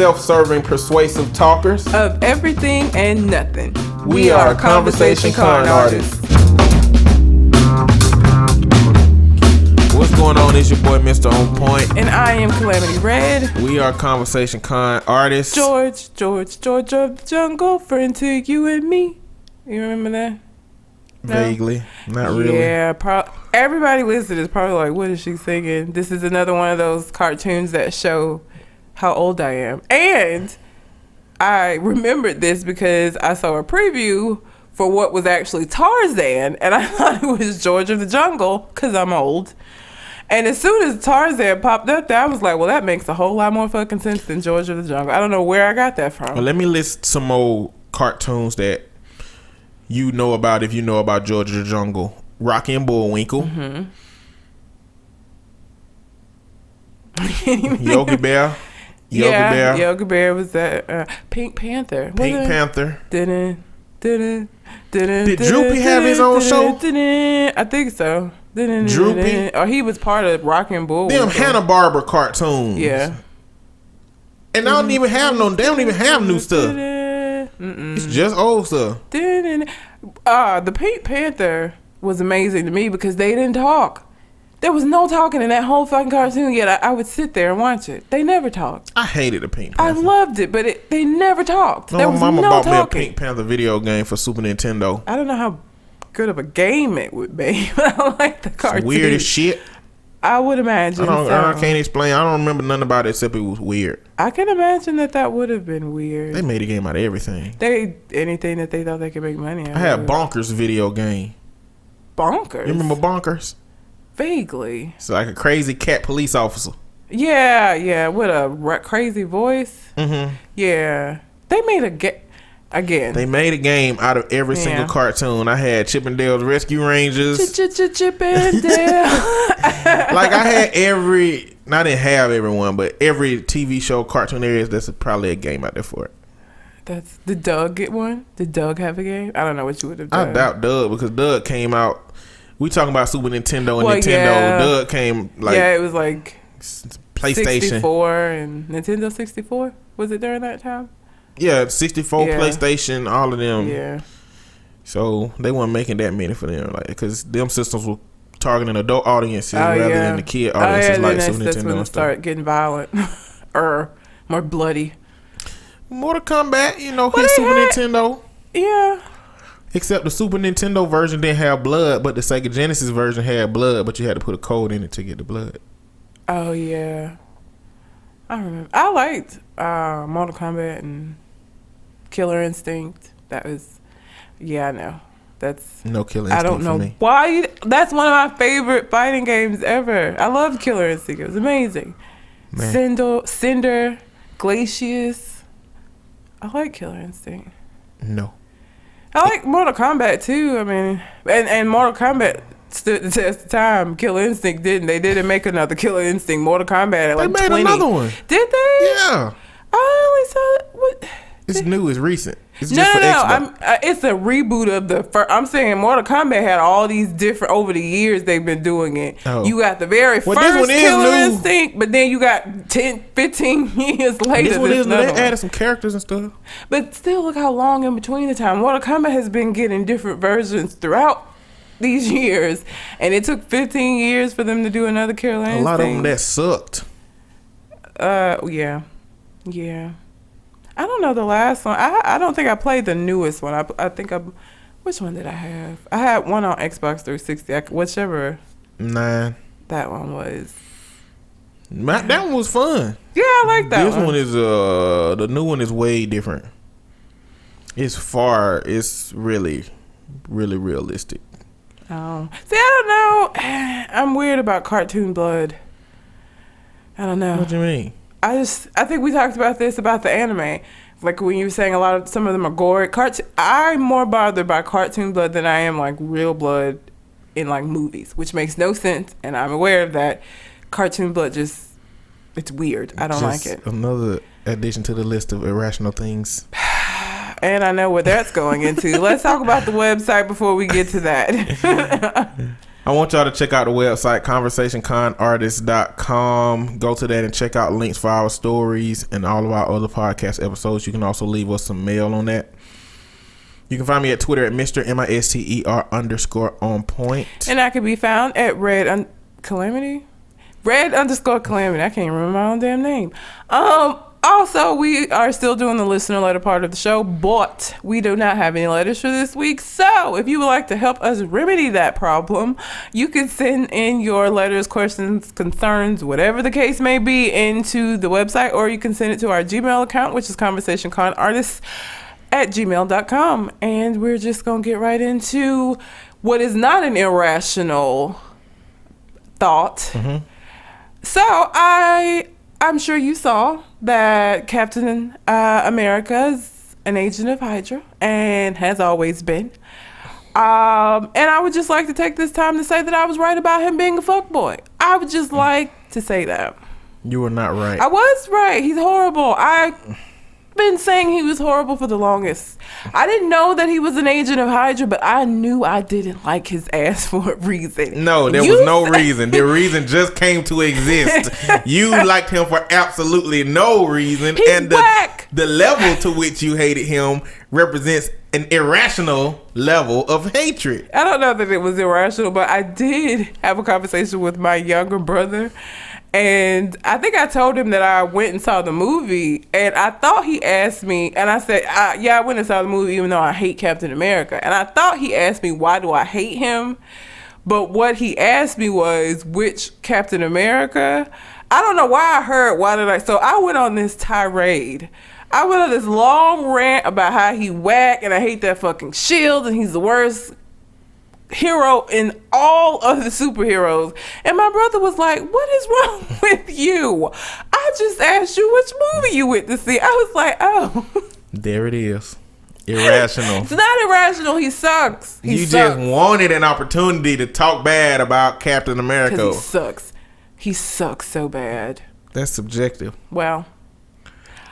self-serving, persuasive talkers of everything and nothing. We are conversation con artists. What's going on? It's your boy, Mr. On Point. And I am Calamity Red. We are conversation con artists. George of the Jungle, friend to you and me. You remember that? No? Vaguely. Not really. Yeah, everybody listening is probably like, what is she singing? This is another one of those cartoons that show how old I am. And I remembered this because I saw a preview for what was actually Tarzan, and I thought it was George of the Jungle because I'm old. And as soon as Tarzan popped up there, I was like, well, that makes a whole lot more fucking sense than George of the Jungle. I don't know where I got that from. Well, let me list some old cartoons that you know about if you know about George of the Jungle. Rocky and Bullwinkle. Mm-hmm. Yogi Bear. Yogi Bear was that. Pink Panther. Pink Panther. Did Droopy have his own show? I think so. Droopy? Or he was part of Rocky and Bullwinkle. Them Hanna-Barbera cartoons. Yeah. And they don't even have new stuff. It's just old stuff. The Pink Panther was amazing to me because they didn't talk. There was no talking in that whole fucking cartoon, yet I would sit there and watch it. They never talked. I hated the Pink Panther. I loved it, but they never talked. There was mama no bought talking. me a Pink Panther video game for Super Nintendo. I don't know how good of a game it would be, but I like the cartoon. It's weird as shit. I would imagine. I can't explain. I don't remember nothing about it except it was weird. I can imagine that would have been weird. They made a game out of everything. Anything that they thought they could make money out of. I had Bonkers video game. Bonkers? You remember Bonkers? Vaguely. It's like a crazy cat police officer. Yeah, with a crazy voice. Mm-hmm. Yeah. They made They made a game out of every single cartoon. I had Chip 'n Dale's Rescue Rangers. Chip 'n Dale. Like I had I didn't have everyone, but every TV show, cartoon areas, there's probably a game out there for it. Did Doug get one? Did Doug have a game? I don't know what you would have done. I doubt Doug because Doug came out. We talking about Super Nintendo and Nintendo. Yeah. Doug came like it was like PlayStation 64 and Nintendo 64. Was it during that time? Yeah, 64, PlayStation, all of them. Yeah. So they weren't making that many for them, like because them systems were targeting adult audiences rather than the kid audiences like Super Nintendo. That's when it started getting violent or more bloody. Mortal Kombat, hit Super Nintendo. Yeah. Except the Super Nintendo version didn't have blood, but the Sega Genesis version had blood, but you had to put a code in it to get the blood. Oh, yeah. I remember. I liked Mortal Kombat and Killer Instinct. That was, I know. That's no Killer Instinct. I don't know for me. why. That's one of my favorite fighting games ever. I loved Killer Instinct. It was amazing. Man. Cinder, Glacius. I like Killer Instinct. No. I like Mortal Kombat too. I mean, and Mortal Kombat stood the test of time. Killer Instinct didn't. They didn't make another Killer Instinct. Mortal Kombat at like 20. They made another one. Did they? Yeah. I only saw it. What? It's new. It's recent. It's No. just for Xbox. It's a reboot of the first. I'm saying Mortal Kombat had all these different over the years they've been doing it. Oh. You got the very first this one is Killer new. Instinct, but then you got 10, 15 years later. This one is new. another They one. added some characters and stuff. But still, look how long in between the time. Mortal Kombat has been getting different versions throughout these years, and it took 15 years for them to do another Killer Instinct. A lot of them that sucked. Yeah. I don't know the last one. I don't think I played the newest one. I think which one did I have? I had one on Xbox 360. Whichever 9. that one was. That one was fun. Yeah, I like that one. This one is the new one is way different. It's really, really realistic. Oh. See, I don't know. I'm weird about cartoon blood. I don't know. What do you mean? I think we talked about this about the anime. Like when you were saying some of them are gory. I'm more bothered by cartoon blood than I am like real blood in like movies, which makes no sense. And I'm aware of that. Cartoon blood it's weird. I don't like it. Another addition to the list of irrational things. And I know where that's going into. Let's talk about the website before we get to that. I want y'all to check out the website, conversationconartist.com. Go to that and check out links for our stories and all of our other podcast episodes. You can also leave us some mail on that. You can find me at Twitter at Mr. MISTER_on point. And I can be found at Calamity? Red_Calamity. I can't remember my own damn name. Also, we are still doing the listener letter part of the show, but we do not have any letters for this week. So if you would like to help us remedy that problem, you can send in your letters, questions, concerns, whatever the case may be, into the website, or you can send it to our Gmail account, which is conversationconartists@gmail.com. And we're just going to get right into what is not an irrational thought. Mm-hmm. So I'm sure you saw that Captain America is an agent of Hydra and has always been. And I would just like to take this time to say that I was right about him being a fuckboy. I would just like to say that. You were not right. I was right. He's horrible. I've been saying he was horrible for the longest. I didn't know that he was an agent of Hydra, but I knew I didn't like his ass for a reason. No, there was no reason. The reason just came to exist. You liked him for absolutely no reason. He's and whack. The level to which you hated him represents an irrational level of hatred. I don't know that it was irrational, but I did have a conversation with my younger brother. And I think I told him that I went and saw the movie, and I thought he asked me, and I said, yeah, I went and saw the movie even though I hate Captain America. And I thought he asked me, why do I hate him? But what he asked me was, which Captain America? I don't know why I heard, so I went on this tirade. I went on this long rant about how he whack, and I hate that fucking Shield, and he's the worst hero in all of the superheroes. And my brother was like, what is wrong with you? I just asked you which movie you went to see. I was like, oh. There it is. Irrational. It's not irrational. He sucks. You just wanted an opportunity to talk bad about Captain America. Because he sucks. He sucks so bad. That's subjective. Well.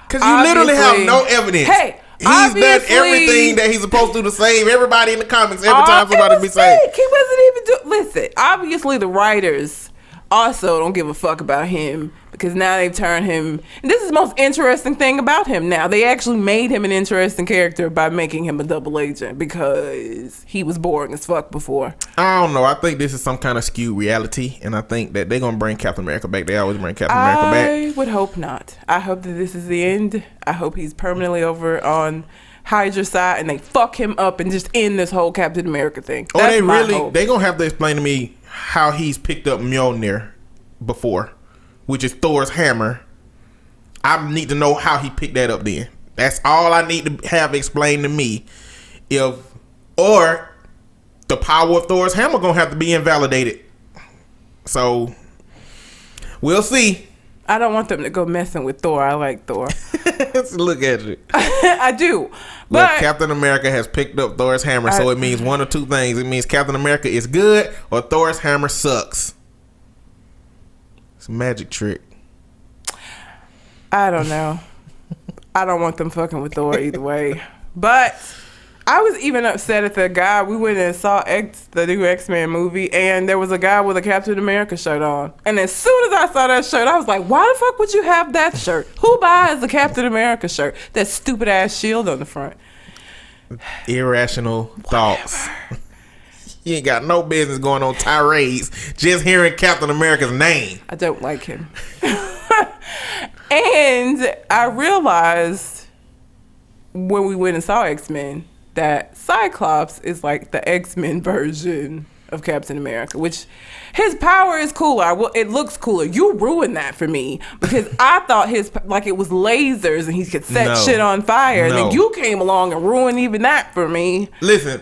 Because you literally have no evidence. Hey, he's done everything that he's supposed to save everybody in the comics every time somebody be saved. He wasn't even listen, obviously the writers also don't give a fuck about him, because now they've turned him, and this is the most interesting thing about him now. They actually made him an interesting character by making him a double agent, because he was boring as fuck before. I don't know. I think this is some kind of skewed reality, and I think that they're going to bring Captain America back. They always bring Captain America back. I would hope not. I hope that this is the end. I hope he's permanently over on Hydra's side and they fuck him up and just end this whole Captain America thing. That's they my really hope. They gonna have to explain to me how he's picked up Mjolnir before, which is Thor's hammer. I need to know how he picked that up then. That's all I need to have explained to me. Or the power of Thor's hammer gonna have to be invalidated. So we'll see. I don't want them to go messing with Thor. I like Thor. Look at you. I do. But Captain America has picked up Thor's hammer, so it means one of two things. It means Captain America is good or Thor's hammer sucks. It's a magic trick. I don't know. I don't want them fucking with Thor either way. But I was even upset at the guy. We went and saw the new X-Men movie, and there was a guy with a Captain America shirt on. And as soon as I saw that shirt, I was like, why the fuck would you have that shirt? Who buys a Captain America shirt? That stupid ass shield on the front. Irrational thoughts. You ain't got no business going on tirades just hearing Captain America's name. I don't like him. And I realized when we went and saw X-Men that Cyclops is like the X-Men version of Captain America, which his power is cooler. It looks cooler. You ruined that for me because I thought it was lasers and he could set shit on fire. And then you came along and ruined even that for me. Listen,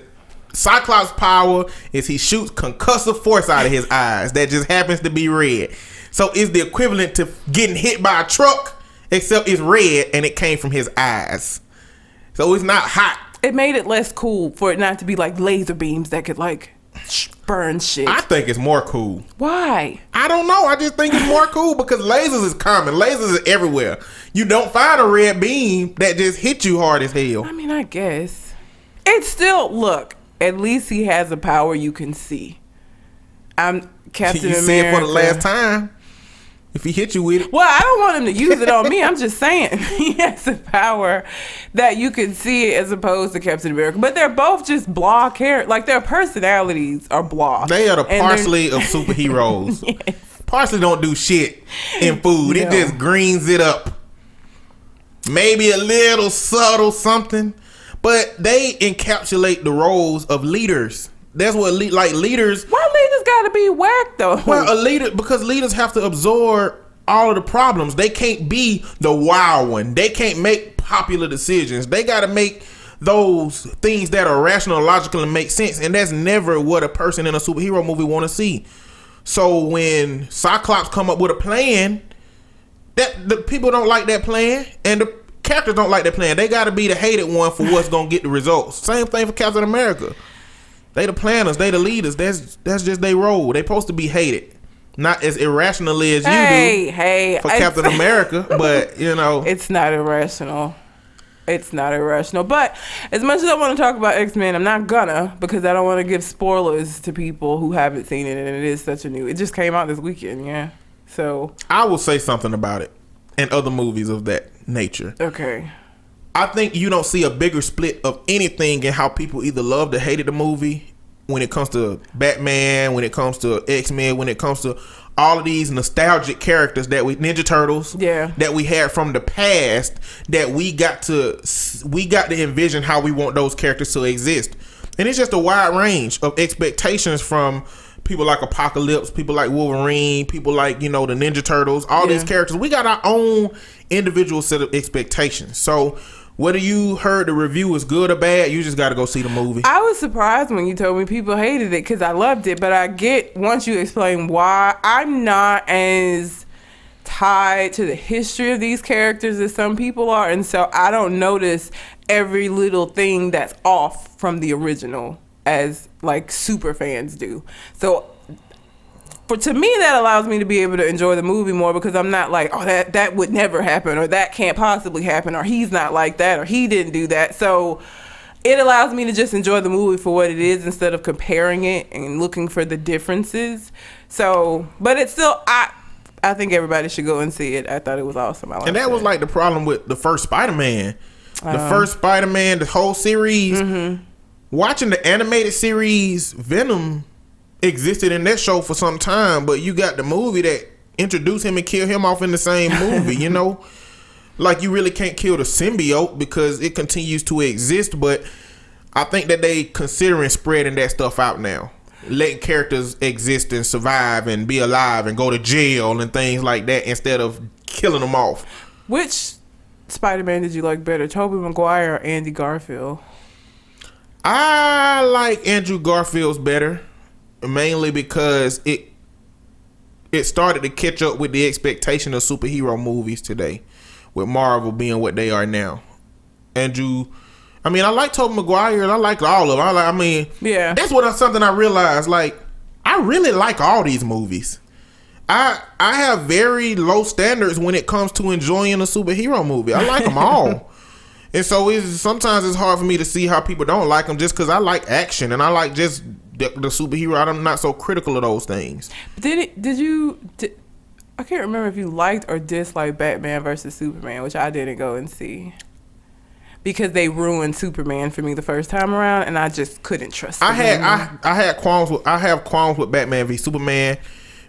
Cyclops' power is he shoots concussive force out of his eyes that just happens to be red. So it's the equivalent to getting hit by a truck, except it's red and it came from his eyes. So it's not hot. It made it less cool for it not to be like laser beams that could like burn shit. I think it's more cool. Why? I don't know. I just think it's more cool because lasers is common. Lasers are everywhere. You don't find a red beam that just hit you hard as hell. I mean, I guess. It's still, look, at least he has a power you can see. I'm Captain You America. see it for the last time. If he hit you with it. Well, I don't want him to use it on me. I'm just saying he has a power that you can see it as opposed to Captain America. But they're both just blah characters. Like their personalities are blah. They are the parsley of superheroes. Yes. Parsley don't do shit in food. No. It just greens it up. Maybe a little subtle something, but they encapsulate the roles of leaders. That's what leaders. Why leaders gotta be whack though? Well, because leaders have to absorb all of the problems. They can't be the wild one. They can't make popular decisions. They gotta make those things that are rational, logical, and make sense. And that's never what a person in a superhero movie want to see. So when Cyclops come up with a plan, that the people don't like that plan, and the characters don't like that plan. They gotta be the hated one for what's gonna get the results. Same thing for Captain America. They the planners, they the leaders. That's just their role. They supposed to be hated, not as irrationally as you do for Captain America. But you know, it's not irrational. It's not irrational. But as much as I want to talk about X-Men, I'm not gonna, because I don't want to give spoilers to people who haven't seen it, and it is such a new. It just came out this weekend, yeah. So I will say something about it and other movies of that nature. Okay. I think you don't see a bigger split of anything in how people either loved or hated the movie when it comes to Batman, when it comes to X-Men, when it comes to all of these nostalgic characters that we Ninja Turtles, that we had from the past, that we got to envision how we want those characters to exist. And it's just a wide range of expectations from people like Apocalypse, people like Wolverine, people like, the Ninja Turtles, all these characters. We got our own individual set of expectations. So whether you heard the review was good or bad, you just got to go see the movie. I was surprised when you told me people hated it because I loved it, but I get, once you explain why, I'm not as tied to the history of these characters as some people are, and so I don't notice every little thing that's off from the original as like super fans do. So to me, that allows me to be able to enjoy the movie more, because I'm not like, oh, that would never happen, or that can't possibly happen, or he's not like that, or he didn't do that. So it allows me to just enjoy the movie for what it is instead of comparing it and looking for the differences. So, but it's still, I think everybody should go and see it. I thought it was awesome. And that was like the problem with the first Spider-Man. The first Spider-Man, the whole series, watching the animated series, Venom existed in that show for some time, but you got the movie that introduced him and killed him off in the same movie. Like, you really can't kill the symbiote because it continues to exist. But I think that they considering spreading that stuff out now, letting characters exist and survive and be alive and go to jail and things like that instead of killing them off. Which Spider-Man did you like better, Tobey Maguire or Andy Garfield? I like Andrew Garfield's better, mainly because it started to catch up with the expectation of superhero movies today, with Marvel being what they are now. I like Tobey Maguire, and I like all of them. That's something I realized. Like, I really like all these movies. I have very low standards when it comes to enjoying a superhero movie. I like them all. And so sometimes it's hard for me to see how people don't like them, just because I like action and I like just the superhero. I'm not so critical of those things. I can't remember if you liked or disliked Batman versus Superman, which I didn't go and see, because they ruined Superman for me the first time around, and I just couldn't trust them. I have qualms with Batman v Superman,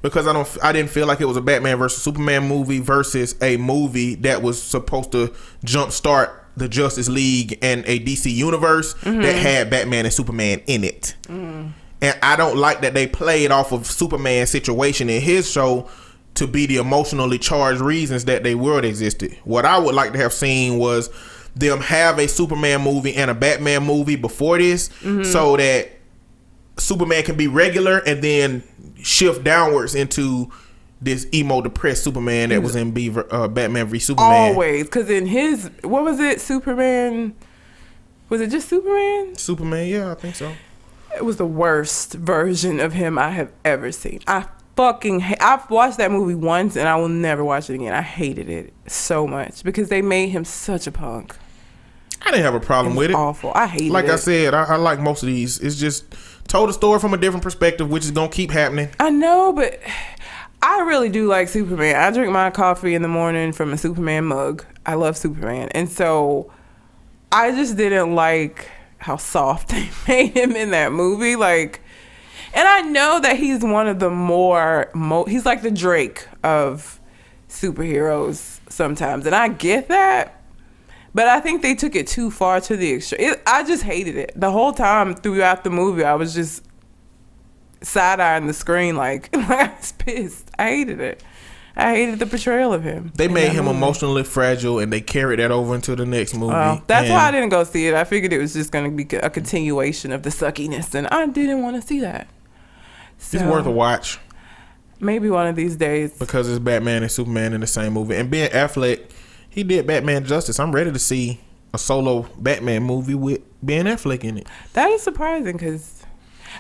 because I didn't feel like it was a Batman versus Superman movie versus a movie that was supposed to jumpstart the Justice League and a DC universe that had Batman and Superman in it. And I don't like that they played off of Superman's situation in his show to be the emotionally charged reasons that their world existed. What I would like to have seen was them have a Superman movie and a Batman movie before this, so that Superman can be regular and then shift downwards into this emo depressed Superman that was in Batman v Superman. Always, because in his, what was it, Superman? Was it just Superman? Superman, yeah, I think so. It was the worst version of him I have ever seen. I've watched that movie once and I will never watch it again. I hated it so much because they made him such a punk. I didn't have a problem with it. Awful. I hated it. Like I said, I like most of these. It's just told a story from a different perspective, which is gonna keep happening. I know, but I really do like Superman. I drink my coffee in the morning from a Superman mug. I love Superman. And so I just didn't like how soft they made him in that movie. Like, and I know that he's one of the he's like the Drake of superheroes sometimes. And I get that. But I think they took it too far to the extreme. I just hated it. The whole time throughout the movie, I was just side-eyeing the screen like I was pissed. I hated it. I hated the portrayal of him. They made him emotionally fragile, and they carried that over into the next movie. That's why I didn't go see it. I figured it was just going to be a continuation of the suckiness, and I didn't want to see that. So, it's worth a watch. Maybe one of these days. Because it's Batman and Superman in the same movie. And Ben Affleck, he did Batman justice. I'm ready to see a solo Batman movie with Ben Affleck in it. That is surprising because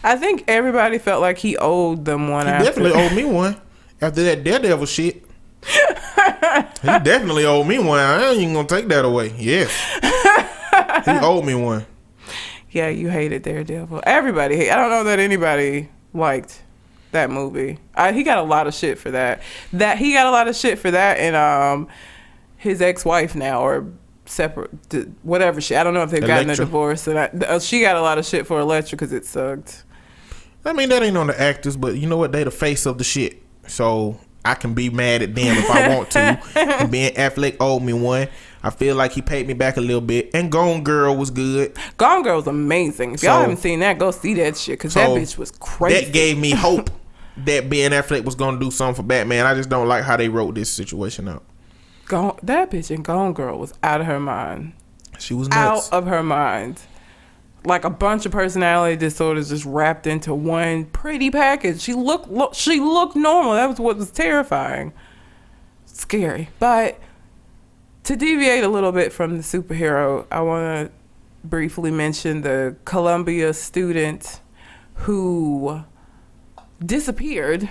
I think everybody felt like he owed them one. He definitely owed me one after that Daredevil shit. He definitely owed me one. I ain't even gonna take that away. Yes, he owed me one. Yeah, you hated Daredevil. Everybody I don't know that anybody liked that movie. He got a lot of shit for that. He got a lot of shit for that, and his ex-wife now, or separate, whatever shit. I don't know if they've gotten a divorce. And she got a lot of shit for Elektra because it sucked. I mean, that ain't on the actors, but you know what? They the face of the shit. So I can be mad at them if I want to. And Ben Affleck owed me one. I feel like he paid me back a little bit. And Gone Girl was good. Gone Girl was amazing. If y'all haven't seen that, go see that shit because that bitch was crazy. That gave me hope that Ben Affleck was going to do something for Batman. I just don't like how they wrote this situation out. That bitch in Gone Girl was out of her mind. She was nuts. Out of her mind. Like a bunch of personality disorders just wrapped into one pretty package. She looked normal. That was what was terrifying. Scary. But to deviate a little bit from the superhero, I want to briefly mention the Columbia student who disappeared.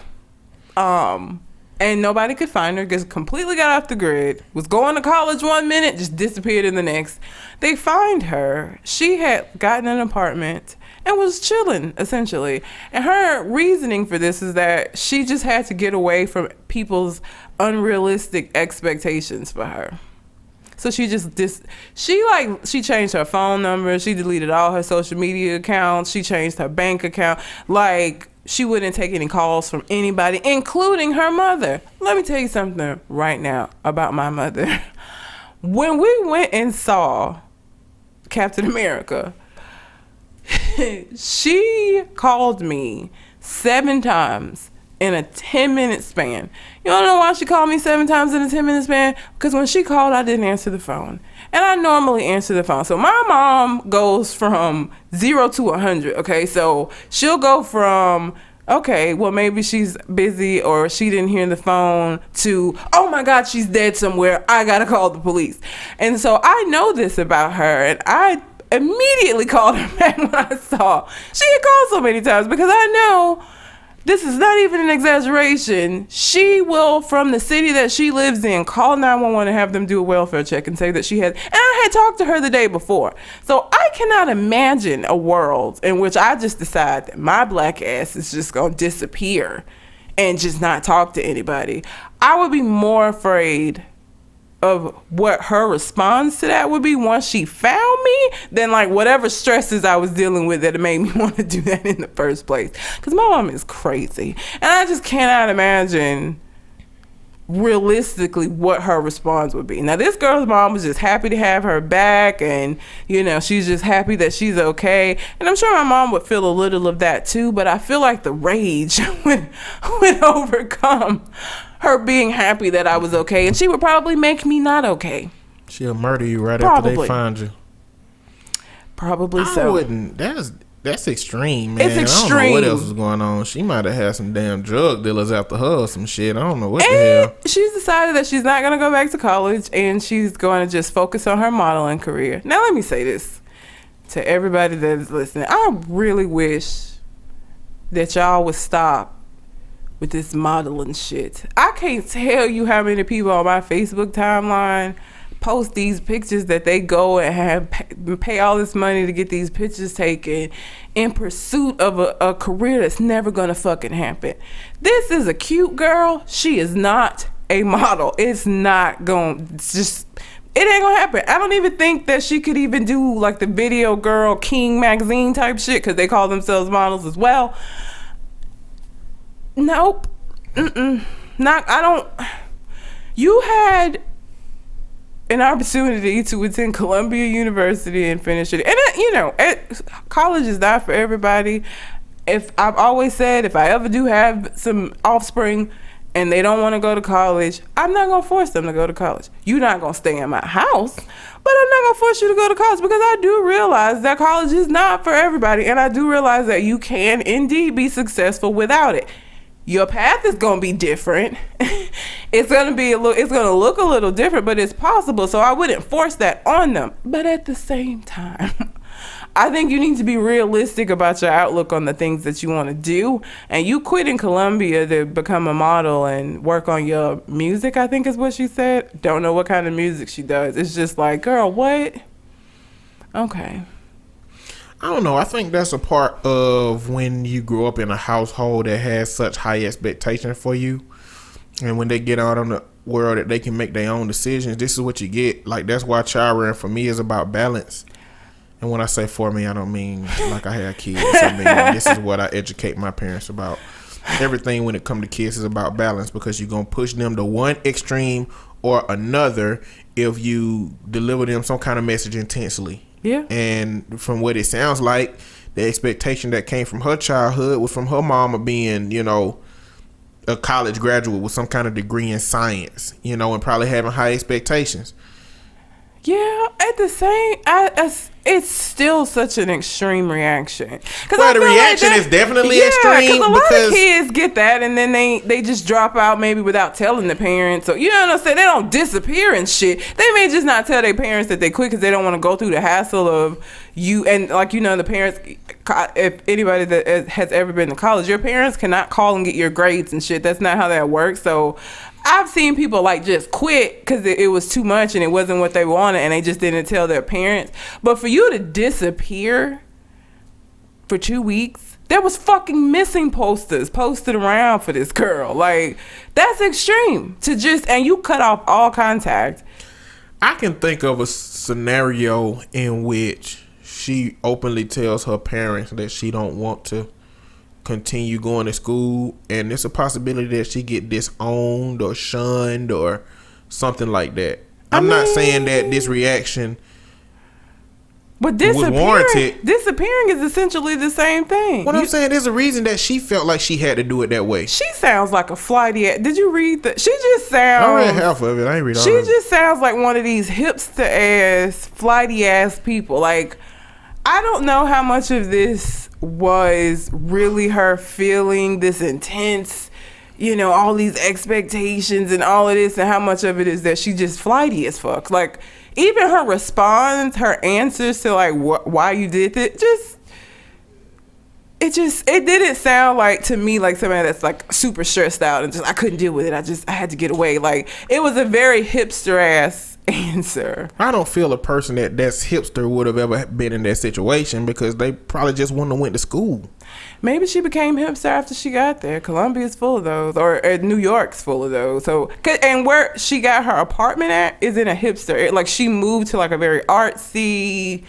And nobody could find her, just completely got off the grid, was going to college one minute, just disappeared in the next. They find her. She had gotten an apartment and was chilling, essentially. And her reasoning for this is that she just had to get away from people's unrealistic expectations for her. So she she changed her phone number. She deleted all her social media accounts. She changed her bank account. Like, she wouldn't take any calls from anybody, including her mother. Let me tell you something right now about my mother. When we went and saw Captain America, she called me 7 times in a 10-minute span. You don't know why she called me 7 times in a 10-minute span? Because when she called, I didn't answer the phone. And I normally answer the phone. So my mom goes from 0 to 100, okay? So she'll go from, okay, well, maybe she's busy or she didn't hear the phone, to, oh my God, she's dead somewhere. I got to call the police. And so I know this about her. And I immediately called her back when I saw she had called so many times, because I know this is not even an exaggeration. She will, from the city that she lives in, call 911 and have them do a welfare check and say that she has. And I had talked to her the day before. So I cannot imagine a world in which I just decide that my black ass is just going to disappear and just not talk to anybody. I would be more afraid of what her response to that would be once she found me than like whatever stresses I was dealing with that made me want to do that in the first place. Because my mom is crazy. And I just cannot imagine realistically what her response would be. Now, this girl's mom was just happy to have her back, and you know, she's just happy that she's okay. And I'm sure my mom would feel a little of that too, but I feel like the rage would overcome her being happy that I was okay, and she would probably make me not okay. She'll murder you right after they find you. Probably so. I wouldn't. That's extreme, man. It's extreme. I don't know what else was going on. She might have had some damn drug dealers after her or some shit. I don't know what the hell. She's decided that she's not going to go back to college, and she's going to just focus on her modeling career. Now, let me say this to everybody that is listening. I really wish that y'all would stop with this modeling shit. I can't tell you how many people on my Facebook timeline post these pictures that they go and pay all this money to get these pictures taken in pursuit of a career that's never gonna fucking happen. This is a cute girl. She is not a model. It ain't gonna happen. I don't even think that she could even do like the Video Girl King magazine type shit, because they call themselves models as well. Nope. You had an opportunity to attend Columbia University and finish it. And college is not for everybody. If I've always said, if I ever do have some offspring and they don't want to go to college, I'm not going to force them to go to college. You're not going to stay in my house, but I'm not going to force you to go to college, because I do realize that college is not for everybody. And I do realize that you can indeed be successful without it. Your path is going to be different. It's going to look a little different, but it's possible. So I wouldn't force that on them. But at the same time, I think you need to be realistic about your outlook on the things that you want to do. And you quit in Columbia to become a model and work on your music, I think is what she said. Don't know what kind of music she does. It's just like, girl, what? Okay. I don't know. I think that's a part of when you grow up in a household that has such high expectations for you. And when they get out on the world that they can make their own decisions, this is what you get. Like, that's why child rearing for me is about balance. And when I say for me, I don't mean like I had kids. I mean, this is what I educate my parents about. Everything when it comes to kids is about balance, because you're going to push them to one extreme or another if you deliver them some kind of message intensely. Yeah. And from what it sounds like, the expectation that came from her childhood was from her mama being, a college graduate with some kind of degree in science, and probably having high expectations. Yeah, at the same, it's still such an extreme reaction. Well, the reaction is definitely extreme, because a lot of kids get that, and then they just drop out maybe without telling the parents. So you know what I'm saying? They don't disappear and shit. They may just not tell their parents that they quit because they don't want to go through the hassle of you. And the parents, if anybody that has ever been to college, your parents cannot call and get your grades and shit. That's not how that works. So I've seen people just quit because it was too much and it wasn't what they wanted, and they just didn't tell their parents. But for you to disappear for 2 weeks, there was fucking missing posters posted around for this girl. Like, that's extreme and you cut off all contact. I can think of a scenario in which she openly tells her parents that she don't want to continue going to school, and it's a possibility that she get disowned or shunned or something like that. I'm not saying that this reaction was warranted. Disappearing is essentially the same thing. What I'm saying, there's a reason that she felt like she had to do it that way. She sounds like a flighty ass. Did you read that? She just sounds. I read half of it. I ain't read all of it. She just sounds like one of these hipster ass, flighty ass people. Like, I don't know how much of this was really her feeling this intense, all these expectations and all of this, and how much of it is that she just flighty as fuck. Like, even her response, her answers to why you did it, it didn't sound like to me like somebody that's like super stressed out and I couldn't deal with it. I had to get away. Like, it was a very hipster ass answer. I don't feel a person that's hipster would have ever been in that situation, because they probably just wouldn't have went to school. Maybe she became hipster after she got there. Columbia's full of those, or New York's full of those. So, and where she got her apartment at is in a hipster. Like, she moved to a very artsy.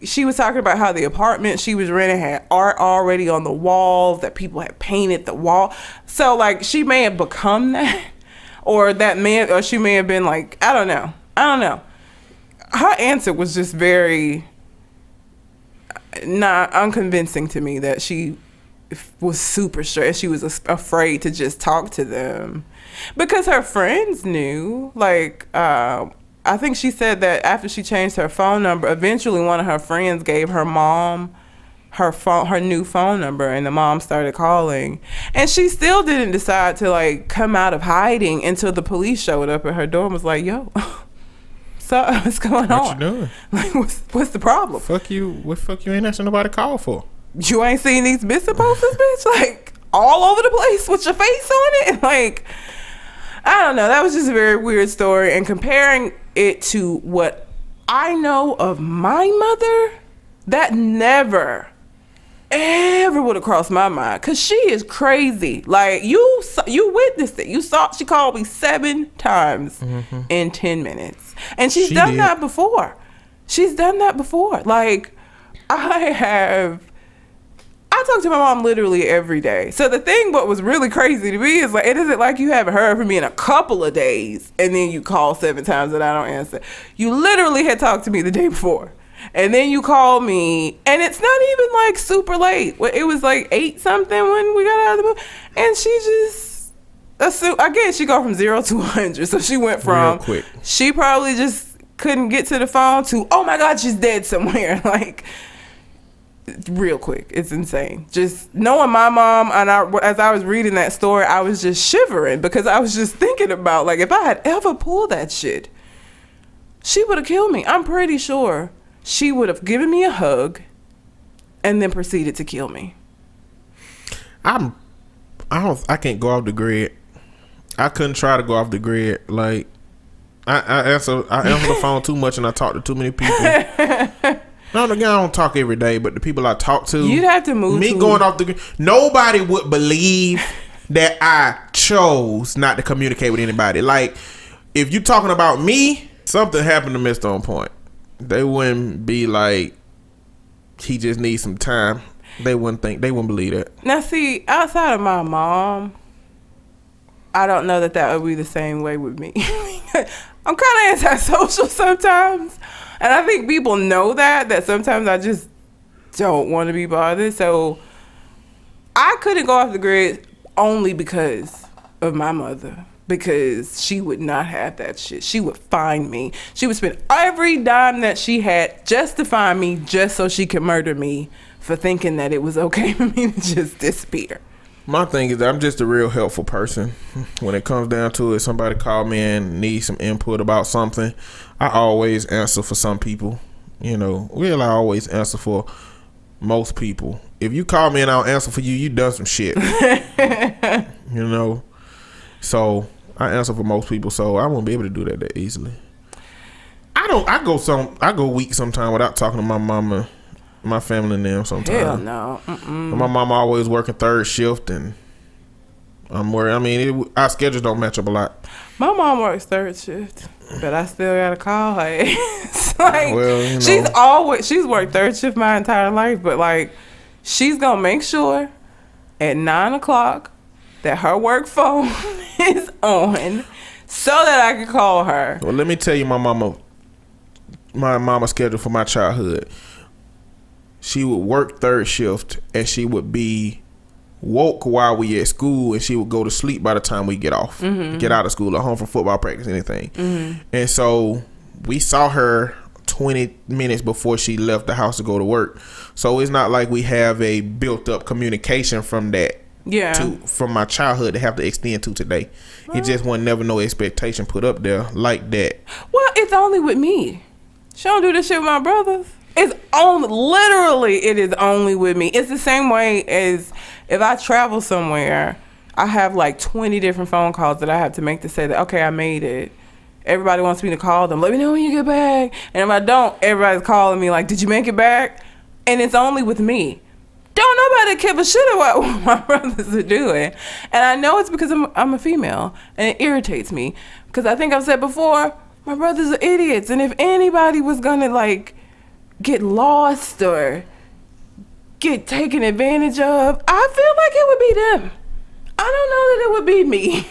She was talking about how the apartment she was renting had art already on the walls, that people had painted the wall. So she may have become that, or she may have been I don't know. Her answer was just very not unconvincing to me, that she was super stressed. She was afraid to just talk to them because her friends knew. I think she said that after she changed her phone number, eventually one of her friends gave her mom her new phone number, and the mom started calling, and she still didn't decide to come out of hiding until the police showed up at her door and was like, yo, so what's going on? What you doing? What's the problem? Fuck you. What fuck you ain't asking nobody to call for? You ain't seen these missing posters, bitch? All over the place with your face on it? I don't know. That was just a very weird story. And comparing it to what I know of my mother, that never, ever would have crossed my mind. Because she is crazy. Like, you witnessed it. You saw, she called me 7 times in 10 minutes. And she's done that before. She's done that before. Like, I talk to my mom literally every day. So the thing, what was really crazy to me is like, it isn't like you haven't heard from me in a couple of days and then you call 7 times and I don't answer. You literally had talked to me the day before. And then you call me, and it's not even like super late. It was like 8 something when we got out of the movie. And she just assumed, again, she go from 0 to 100. So she went from, real quick. She probably just couldn't get to the phone to, oh my God, she's dead somewhere. Like, real quick. It's insane. Just knowing my mom, and as I was reading that story, I was just shivering because I was just thinking about, like, if I had ever pulled that shit, she would have killed me. I'm pretty sure she would have given me a hug and then proceeded to kill me. I can't go off the grid. I couldn't try to go off the grid. Like, I answer the phone too much and I talk to too many people. No, again, I don't talk every day, but the people I talk to, you'd have to move. Me going off the grid, nobody would believe that I chose not to communicate with anybody. Like, if you talking about me, something happened to Mr. On Point. They wouldn't be like, he just needs some time. They wouldn't believe that. Now, see, outside of my mom, I don't know that would be the same way with me. I'm kind of antisocial sometimes. And I think people know that sometimes I just don't want to be bothered. So I couldn't go off the grid only because of my mother. Because she would not have that shit. She would find me. She would spend every dime that she had just to find me, just so she could murder me for thinking that it was okay for me to just disappear. My thing is, I'm just a real helpful person. When it comes down to it, somebody call me and need some input about something, I always answer for some people. You know, I always answer for most people. If you call me and I don't answer for you, you done some shit. You know? So I answer for most people, so I won't be able to do that easily. I go weeks sometimes without talking to my mama, my family and them sometimes. Hell no. My mama always working 3rd shift, and I'm worried. I mean, our schedules don't match up a lot. My mom works 3rd shift, but I still gotta call her. It's like, well, you know, she's worked 3rd shift my entire life, but like, she's gonna make sure at 9 o'clock that her work phone is on so that I can call her. Well, let me tell you my mama schedule for my childhood. She would work 3rd shift and she would be woke while we at school, and she would go to sleep by the time we get off, get out of school or home from football practice, anything. And so we saw her 20 minutes before she left the house to go to work. So it's not like we have a built up communication from that. From my childhood to have to extend to today. It just wasn't never no expectation put up there like that. Well, it's only with me. She don't do this shit with my brothers. It is only with me. It's the same way as if I travel somewhere, I have like 20 different phone calls that I have to make to say that, okay, I made it. Everybody wants me to call them. Let me know when you get back. And if I don't, everybody's calling me like, did you make it back? And it's only with me. Don't nobody give a shit about what my brothers are doing. And I know it's because I'm a female, and it irritates me. Because I think I've said before, my brothers are idiots. And if anybody was going to like get lost or get taken advantage of, I feel like it would be them. I don't know that it would be me.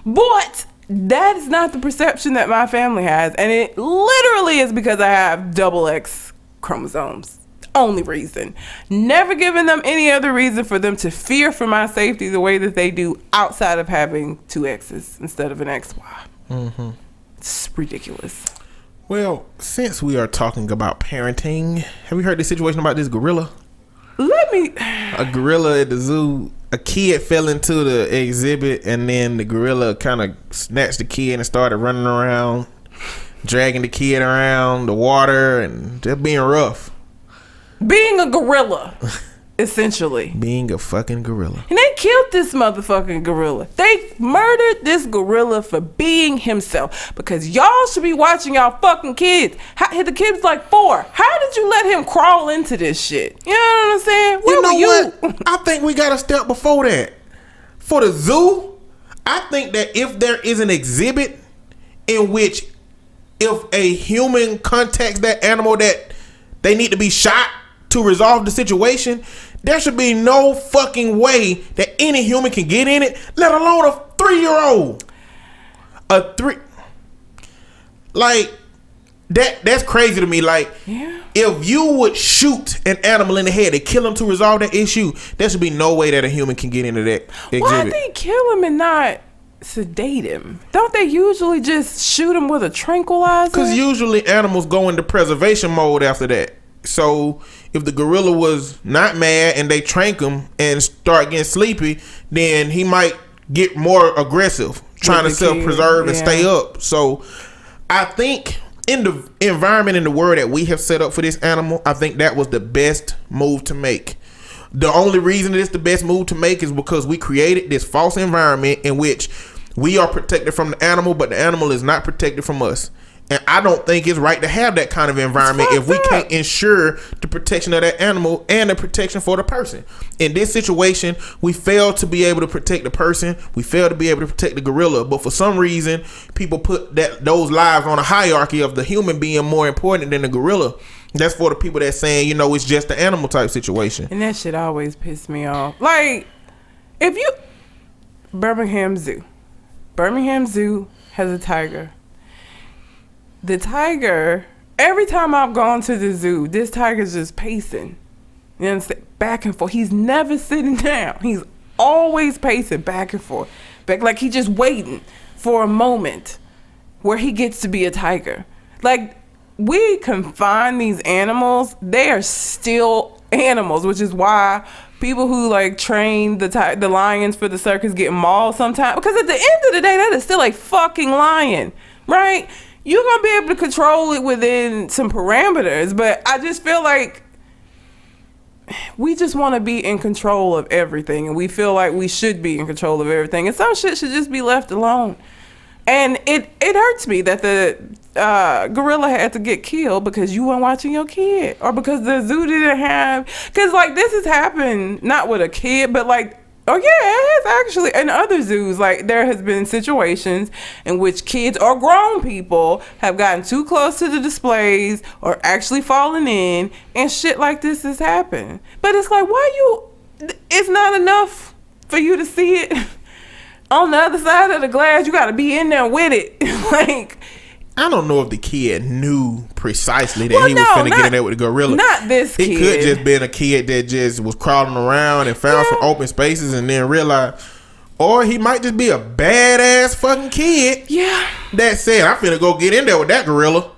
But that is not the perception that my family has. And it literally is because I have double X chromosomes. Only reason. Never given them any other reason for them to fear for my safety the way that they do outside of having 2 X's instead of an XY. It's ridiculous. Well, since we are talking about parenting, have you heard the situation about this gorilla? A gorilla at the zoo. A kid fell into the exhibit, and then the gorilla kind of snatched the kid and started running around, dragging the kid around the water and just being rough. Being a gorilla. essentially. Being a fucking gorilla. And they killed this motherfucking gorilla. They murdered this gorilla for being himself. Because y'all should be watching y'all fucking kids. The kid's like 4. How did you let him crawl into this shit? You know what I'm saying? Where you know were what? I think we got a step before that. For the zoo, I think that if there is an exhibit in which if a human contacts that animal that they need to be shot to resolve the situation, there should be no fucking way that any human can get in it, let alone a 3-year-old. Like that's crazy to me. Like, yeah. If you would shoot an animal in the head to kill him to resolve that issue, there should be no way that a human can get into that exhibit. Why they kill him and not sedate him? Don't they usually just shoot him with a tranquilizer? Because usually animals go into preservation mode after that. So if the gorilla was not mad and they trank him and start getting sleepy, then he might get more aggressive, trying to self-preserve and stay up. So I think in the environment in the world that we have set up for this animal, I think that was the best move to make. The only reason it's the best move to make is because we created this false environment in which we are protected from the animal, but the animal is not protected from us. And I don't think it's right to have that kind of environment if we can't ensure the protection of that animal and the protection for the person. In this situation, we failed to be able to protect the person. We failed to be able to protect the gorilla. But for some reason, people put those lives on a hierarchy of the human being more important than the gorilla. That's for the people that's saying, it's just the animal type situation. And that shit always pissed me off. Like, Birmingham Zoo has a tiger. The tiger, every time I've gone to the zoo, this tiger's just pacing. You understand? Back and forth. He's never sitting down. He's always pacing back and forth. Like he's just waiting for a moment where he gets to be a tiger. Like, we confine these animals. They are still animals, which is why people who like train the lions for the circus get mauled sometimes. Because at the end of the day, that is still a fucking lion, right? You're going to be able to control it within some parameters, but I just feel like we just want to be in control of everything, and we feel like we should be in control of everything, and some shit should just be left alone. And it hurts me that the gorilla had to get killed because you weren't watching your kid, or because the zoo didn't have, because like this has happened not with a kid, but like, oh yeah, it has actually in other zoos. Like, there has been situations in which kids or grown people have gotten too close to the displays or actually fallen in, and shit like this has happened. But it's like, it's not enough for you to see it on the other side of the glass. You got to be in there with it. Like, I don't know if the kid knew precisely that he was finna get in there with the gorilla. Not this kid. It could just been a kid that just was crawling around and found some open spaces and then realized, or he might just be a badass fucking kid. Yeah. That said, I'm finna go get in there with that gorilla.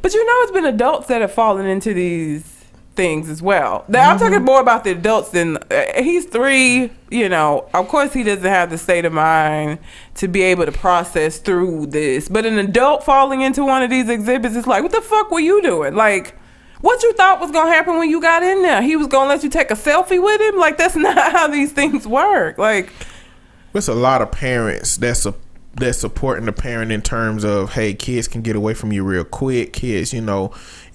But it's been adults that have fallen into these things as well. I'm talking more about the adults than he's 3. Of course he doesn't have the state of mind to be able to process through this. But an adult falling into one of these exhibits is like, what the fuck were you doing? Like, what you thought was gonna happen when you got in there? He was gonna let you take a selfie with him? Like, that's not how these things work. Like, there's a lot of parents that's supporting the parent in terms of, hey, kids can get away from you real quick. Kids,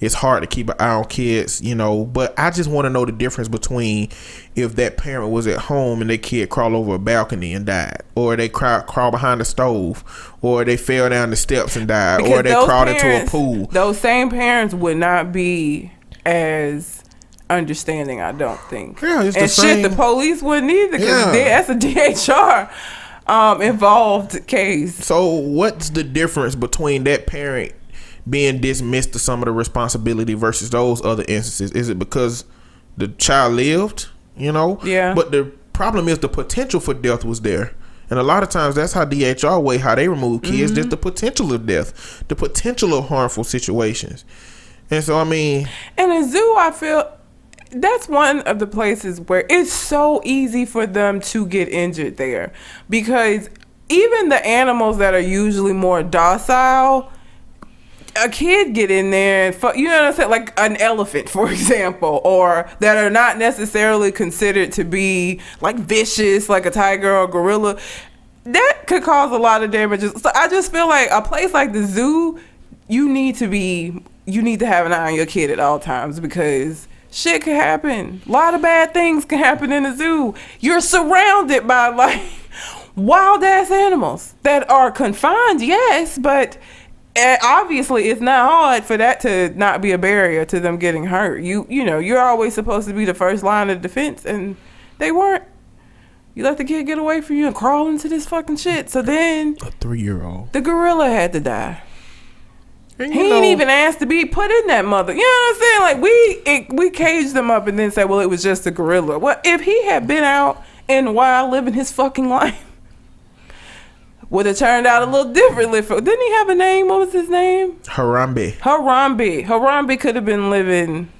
it's hard to keep an eye on kids, but I just want to know the difference between if that parent was at home and their kid crawled over a balcony and died, or they crawl behind the stove, or they fell down the steps and died, because or they crawled into a pool. Those same parents would not be as understanding, I don't think. Yeah, it's and the same. The police wouldn't either, because that's a DHR involved case. So what's the difference between that parent being dismissed of some of the responsibility versus those other instances? Is it because the child lived, Yeah. But the problem is the potential for death was there. And a lot of times that's how DHR weigh how they remove kids, just the potential of death, the potential of harmful situations. And so, in a zoo, I feel that's one of the places where it's so easy for them to get injured there, because even the animals that are usually more docile, a kid get in there and you know what I'm saying, like an elephant, for example, or that are not necessarily considered to be like vicious, like a tiger or gorilla, that could cause a lot of damages. So I just feel like a place like the zoo, you need to have an eye on your kid at all times, because shit can happen. A lot of bad things can happen in the zoo. You're surrounded by like wild ass animals that are confined, yes, but obviously it's not hard for that to not be a barrier to them getting hurt. You know, you're always supposed to be the first line of defense, and they weren't. You let the kid get away from you and crawl into this fucking shit. So then a 3-year-old, the gorilla had to die. And he ain't even asked to be put in that mother. You know what I'm saying? Like we caged them up and then said, well, it was just a gorilla. Well, if he had been out in the wild living his fucking life, would have turned out a little differently. Didn't he have a name? What was his name? Harambe. Harambe could have been living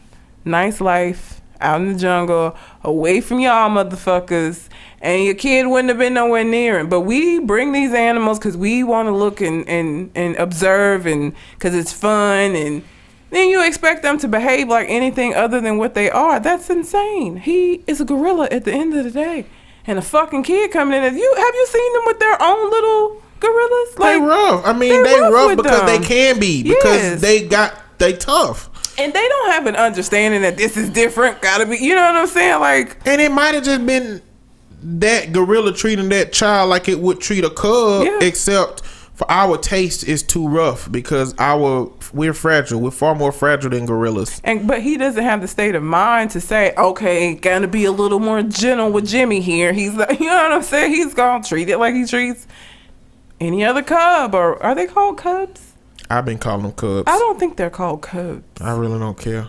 nice life out in the jungle, away from y'all motherfuckers, and your kid wouldn't have been nowhere near him. But we bring these animals because we want to look and observe, and because it's fun, and then you expect them to behave like anything other than what they are. That's insane. He is a gorilla at the end of the day. And a fucking kid coming in. Have you seen them with their own little gorillas? Like, they rough. I mean, they rough because they can be. Because they tough. And they don't have an understanding that this is different. Gotta be, you know what I'm saying? Like, and it might have just been that gorilla treating that child like it would treat a cub, except for our taste is too rough because we're fragile. We're far more fragile than gorillas. But he doesn't have the state of mind to say, okay, gotta be a little more gentle with Jimmy here. He's like, you know what I'm saying? He's gonna treat it like he treats any other cub. Or are they called cubs? I've been calling them cubs. I don't think they're called cubs. I really don't care.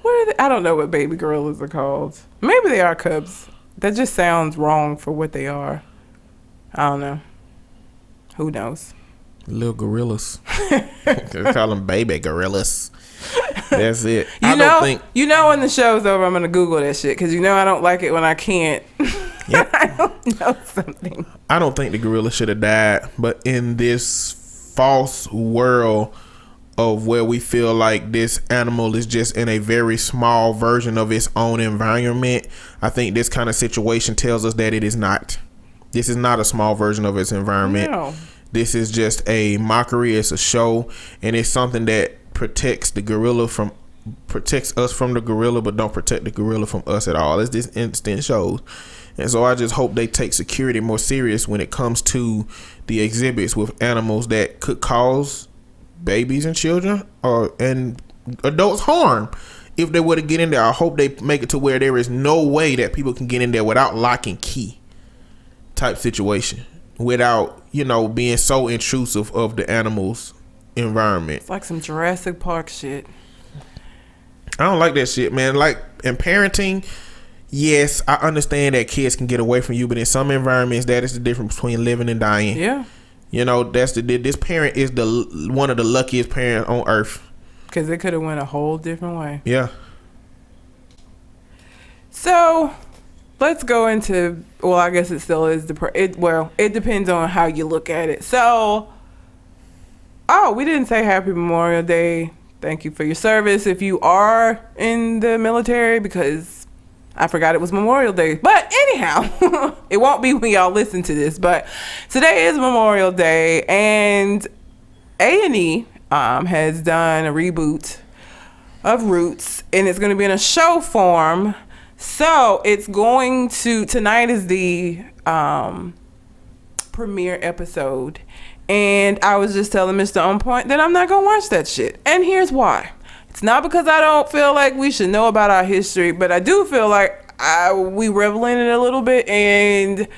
What are they? I don't know what baby gorillas are called. Maybe they are cubs. That just sounds wrong for what they are. I don't know. Who knows? Little gorillas. They call them baby gorillas. That's it. You know when the show's over, I'm going to Google that shit because I don't like it when I can't. Yep. I don't know something. I don't think the gorilla should have died, but in this false world of where we feel like this animal is just in a very small version of its own environment, I think this kind of situation tells us that it is not. This is not a small version of its environment. No. This is just a mockery. It's a show, and it's something that protects us from the gorilla, but don't protect the gorilla from us at all. It's this instant shows. And so I just hope they take security more serious when it comes to the exhibits with animals that could cause babies and children and adults harm. If they were to get in there, I hope they make it to where there is no way that people can get in there without lock and key type situation, without being so intrusive of the animal's environment. It's like some Jurassic Park shit. I don't like that shit, man. Like in parenting, yes, I understand that kids can get away from you, but in some environments, that is the difference between living and dying. Yeah. This parent is one of the luckiest parents on earth. Because it could have went a whole different way. Yeah. So let's go into, well, I guess it still is it depends on how you look at it. So, we didn't say Happy Memorial Day. Thank you for your service if you are in the military, because I forgot it was Memorial Day. But anyhow, it won't be when y'all listen to this, but today is Memorial Day, and A&E has done a reboot of Roots, and it's going to be in a show form. So it's going to, tonight is the premiere episode, and I was just telling Mr. On Point that I'm not going to watch that shit. And here's why. It's not because I don't feel like we should know about our history, but I do feel like we revel in it a little bit, and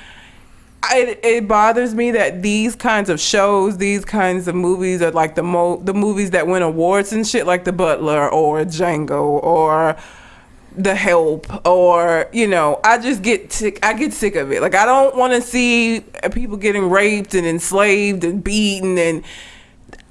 it bothers me that these kinds of shows, these kinds of movies are like the movies that win awards and shit, like The Butler or Django or The Help, or I just get sick. I get sick of it. Like, I don't want to see people getting raped and enslaved and beaten, and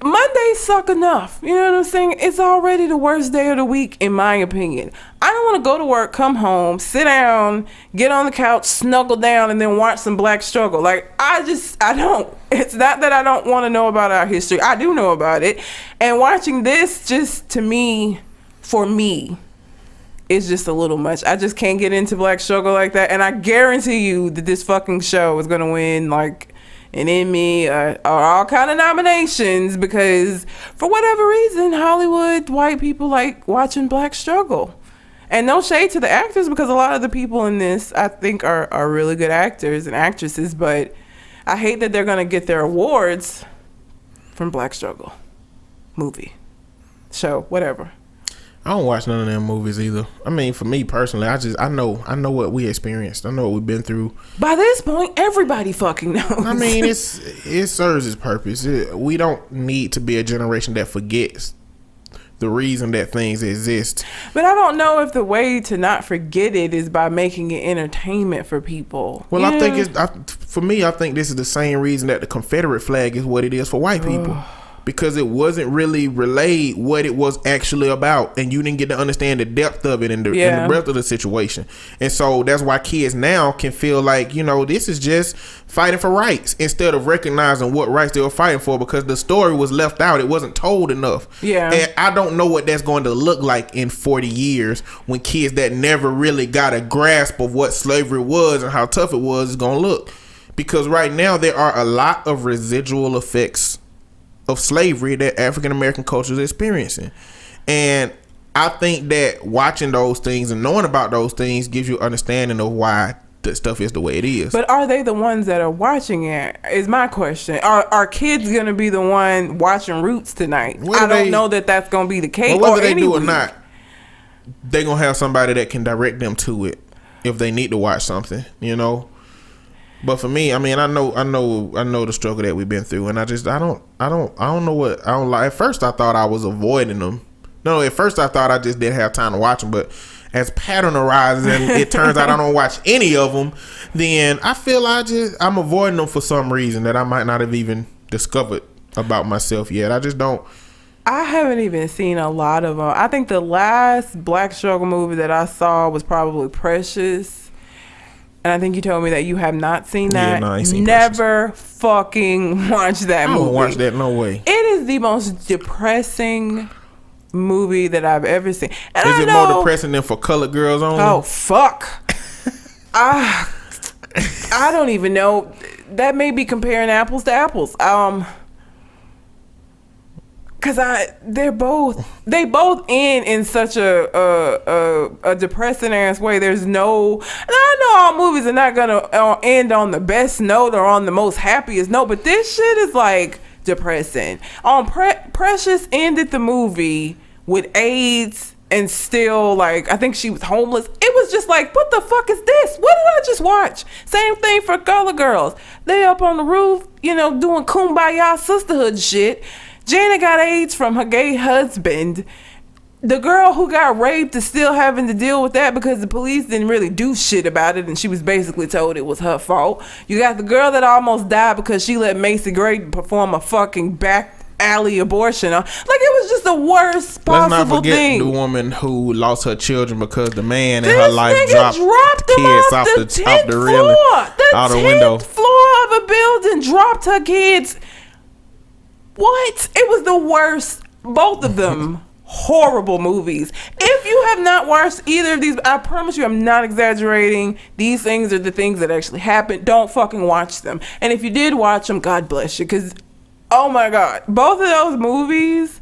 Mondays suck enough. You know what I'm saying? It's already the worst day of the week, in my opinion. I don't want to go to work, come home, sit down, get on the couch, snuggle down, and then watch some black struggle. Like, I don't. It's not that I don't want to know about our history. I do know about it. And watching this, just to me, for me, is just a little much. I just can't get into black struggle like that. And I guarantee you that this fucking show is going to win like an Emmy or all kind of nominations, because for whatever reason, Hollywood white people like watching black struggle. And no shade to the actors, because a lot of the people in this, I think, are really good actors and actresses, but I hate that they're going to get their awards from black struggle. Movie. Show. Whatever. I don't watch none of them movies either. I mean, for me personally, I know what we experienced. I know what we've been through. By this point, everybody fucking knows. I mean, it serves its purpose. We don't need to be a generation that forgets the reason that things exist. But I don't know if the way to not forget it is by making it entertainment for people. Well, I think for me, I think this is the same reason that the Confederate flag is what it is for white people. Because it wasn't really relayed what it was actually about, and you didn't get to understand the depth of it and the breadth of the situation. And so that's why kids now can feel like, this is just fighting for rights instead of recognizing what rights they were fighting for, because the story was left out. It wasn't told enough. Yeah. And I don't know what that's going to look like in 40 years when kids that never really got a grasp of what slavery was and how tough it was is going to look. Because right now there are a lot of residual effects of slavery that African American culture is experiencing, and I think that watching those things and knowing about those things gives you understanding of why the stuff is the way it is. But are they the ones that are watching it? Is my question. Are kids gonna be the one watching Roots tonight? I don't know that that's gonna be the case. Well, whether they do or not, they gonna have somebody that can direct them to it if they need to watch something. But for me, I mean, I know the struggle that we've been through, and I don't know what I don't like. At first, I thought I was avoiding them. No, at first I thought I just didn't have time to watch them. But as pattern arises, and it turns out I don't watch any of them, then I feel I'm avoiding them for some reason that I might not have even discovered about myself yet. I just don't. I haven't even seen a lot of them. I think the last black struggle movie that I saw was probably Precious. And I think you told me that you have not seen that. Yeah, no, I ain't seen Never Precious. Fucking watch that movie. I won't watch that, no way. It is the most depressing movie that I've ever seen. And is it more depressing than For Colored Girls Only? Oh, fuck. I don't even know. That may be comparing apples to apples. Cause they both end in such a depressing ass way. There's no, and I know all movies are not gonna end on the best note or on the most happiest note, but this shit is like depressing. Precious ended the movie with AIDS and still, like, I think she was homeless. It was just like, what the fuck is this? What did I just watch? Same thing for Colored Girls. They up on the roof, doing kumbaya sisterhood shit. Janet got AIDS from her gay husband. The girl who got raped is still having to deal with that because the police didn't really do shit about it, and she was basically told it was her fault. You got the girl that almost died because she let Macy Gray perform a fucking back alley abortion. Like, it was just the worst possible thing. Let's not forget the woman who lost her children because the man in her life dropped the kids off the railing, out the window. The 10th floor of a building, dropped her kids. What? It was the worst. Both of them horrible movies. If you have not watched either of these, I promise you I'm not exaggerating. These things are the things that actually happened. Don't fucking watch them. And if you did watch them, God bless you, because oh my God, both of those movies.